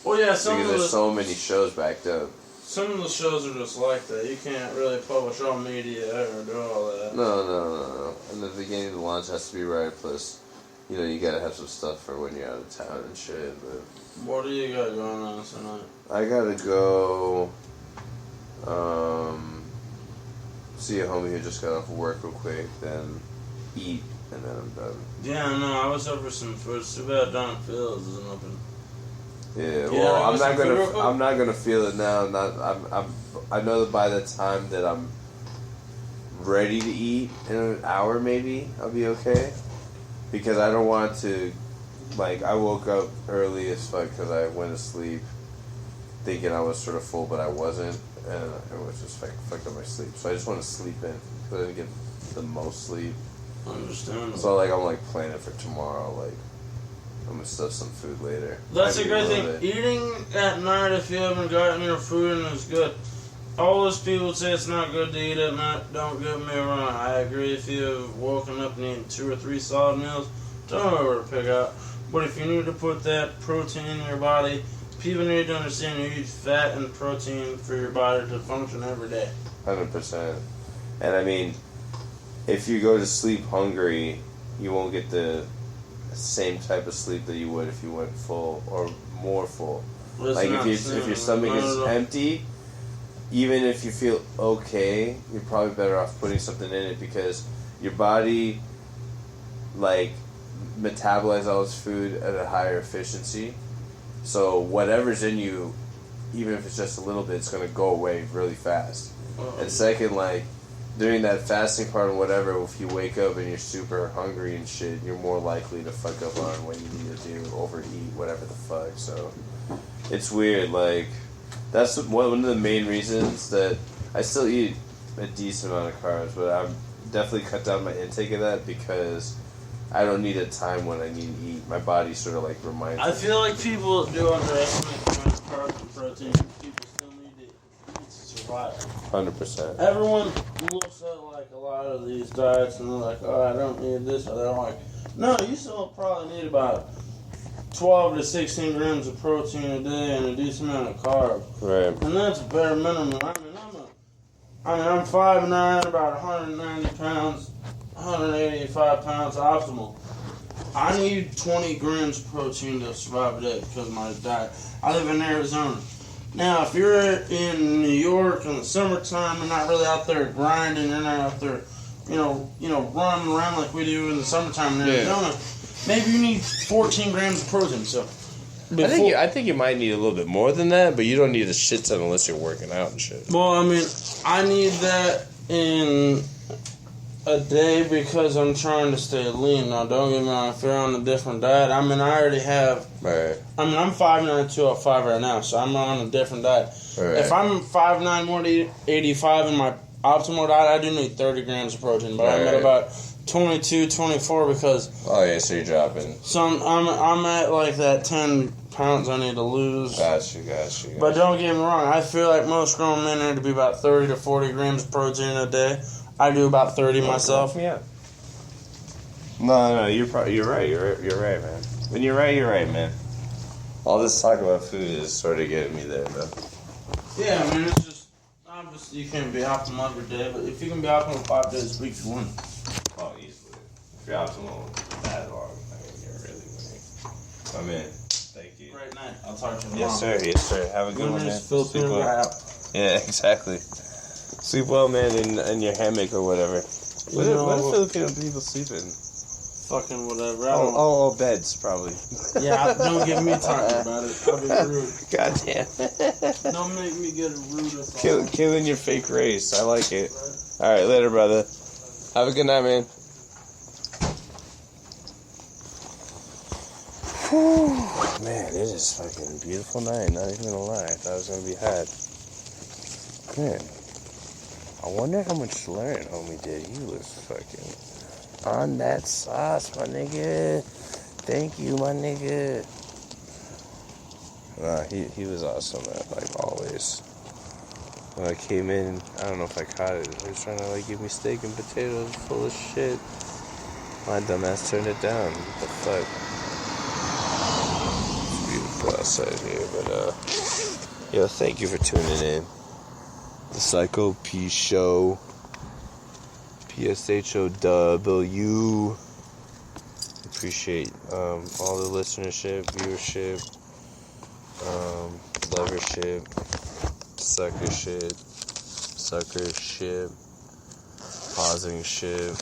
Well, yeah, because there's so many shows backed up. Some of the shows are just like that. You can't really publish all media or do all that. No. And the beginning of the launch has to be right. Plus, you know, you gotta have some stuff for when you're out of town and shit. But what do you got going on tonight? I gotta go see a homie who just got off work real quick, then eat, and then I'm done. Yeah, no, I was up for some food. It's too bad Don Fields isn't open. Yeah, well, I'm not gonna feel it now. I know that by the time that I'm ready to eat in an hour, maybe I'll be okay, because I don't want to. Like, I woke up early as fuck because I went to sleep thinking I was sort of full, but I wasn't, and it was just fucked up my sleep. So I just want to sleep in, because I didn't get the most sleep. Understandable. So, like, I'm, like, planning for tomorrow, like, I'm going to stuff some food later. That's a great thing. Eating at night, if you haven't gotten your food in, is good. All those people say it's not good to eat at night. Don't get me wrong. I agree. If you've woken up and eaten 2 or 3 solid meals, don't know where to pick out. But if you need to put that protein in your body, people need to understand you need fat and protein for your body to function every day. 100%. And I mean, if you go to sleep hungry, you won't get the same type of sleep that you would if you went full or more full. Like if your stomach is empty, even if you feel okay, you're probably better off putting something in it, because your body like metabolize all its food at a higher efficiency. So whatever's in you, even if it's just a little bit, it's going to go away really fast. And second, like, during that fasting part or whatever, if you wake up and you're super hungry and shit, you're more likely to fuck up on what you need to do, overeat, whatever the fuck. So, it's weird. Like, that's one of the main reasons that I still eat a decent amount of carbs, but I've definitely cut down my intake of that because I don't need a time when I need to eat. My body sort of, like, reminds me. I feel like people do underestimate the amount of carbs and protein. People still need to eat to survive. 100%. Everyone looks at, like, a lot of these diets and they're like, oh, I don't need this, or they're like, no, you still probably need about 12 to 16 grams of protein a day and a decent amount of carbs. Right. And that's bare minimum. I'm 5'9", about 190 pounds, 185 pounds optimal. I need 20 grams of protein to survive a day because of my diet. I live in Arizona. Now, if you're in New York in the summertime, you're not really out there grinding, you're not out there, running around like we do in the summertime in Arizona. Maybe you need 14 grams of protein. So, I think you might need a little bit more than that, but you don't need a shit ton unless you're working out and shit. Well, I mean, I need that in a day because I'm trying to stay lean. Now, don't get me wrong, if you're on a different diet, I mean, I already have... Right. I mean, I'm 5'9", 205 right now, so I'm on a different diet. Right. If I'm 5'9", 185 in my optimal diet, I do need 30 grams of protein, but I'm at about 22, 24 because... Oh, yeah, so you're dropping. So I'm at, like, that 10 pounds I need to lose. Got you. But don't get me wrong, I feel like most grown men need to be about 30 to 40 grams of protein a day. I do about 30 myself. Yeah. No, you're right. You're right, man. When you're right, man. All this talk about food is sort of getting me there, though. Yeah, I mean, it's just, obviously you can't be optimal every day, but if you can be optimal 5 days a week, you win. Oh, easily. If you're optimal that long, I mean, you're really winning. I'm in. Thank you. Great night. I'll talk to you tomorrow. Yes, sir. Have a good one, man. Filipino Guy. Yeah, exactly. Sleep well, man, in your hammock or whatever. What do Filipino people sleep in? Fucking whatever. Oh, beds, probably. Yeah, don't get me talking about it. I'll be rude. Goddamn. Don't make me get rude. Killing your fake race. I like it. All right, later, brother. Have a good night, man. Whew. Man, it is fucking a beautiful night. Not even gonna lie. I thought it was gonna be hot. Man, I wonder how much slurring homie did. He was fucking on that sauce, my nigga. Thank you, my nigga. Nah, he was awesome, man, like always. When I came in, I don't know if I caught it. He was trying to like give me steak and potatoes full of shit. My dumbass turned it down. What the fuck? It's beautiful outside here, but yo, thank you for tuning in. The Psycho Pshow. PSHOW. Appreciate all the listenership, viewership, lovership, suckership, pausing ship,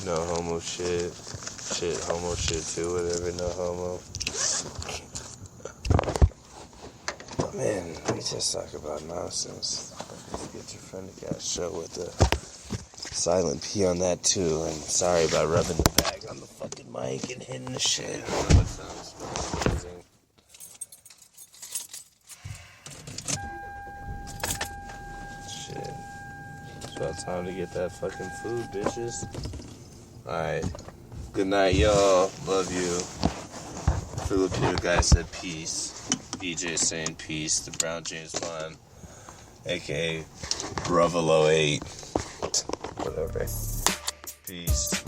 no homo shit, homo shit too, whatever, no homo. But man, we just talk about nonsense. Get your friend to get show with the silent P on that too, and sorry about rubbing the bag on the fucking mic and hitting the shit. I don't know, that sounds amazing. Shit. It's about time to get that fucking food, bitches. Alright. Good night, y'all. Love you. Filipino Guy said peace. BJ saying peace. The Brown James Swan, aka Bravelo 8. Whatever. Peace.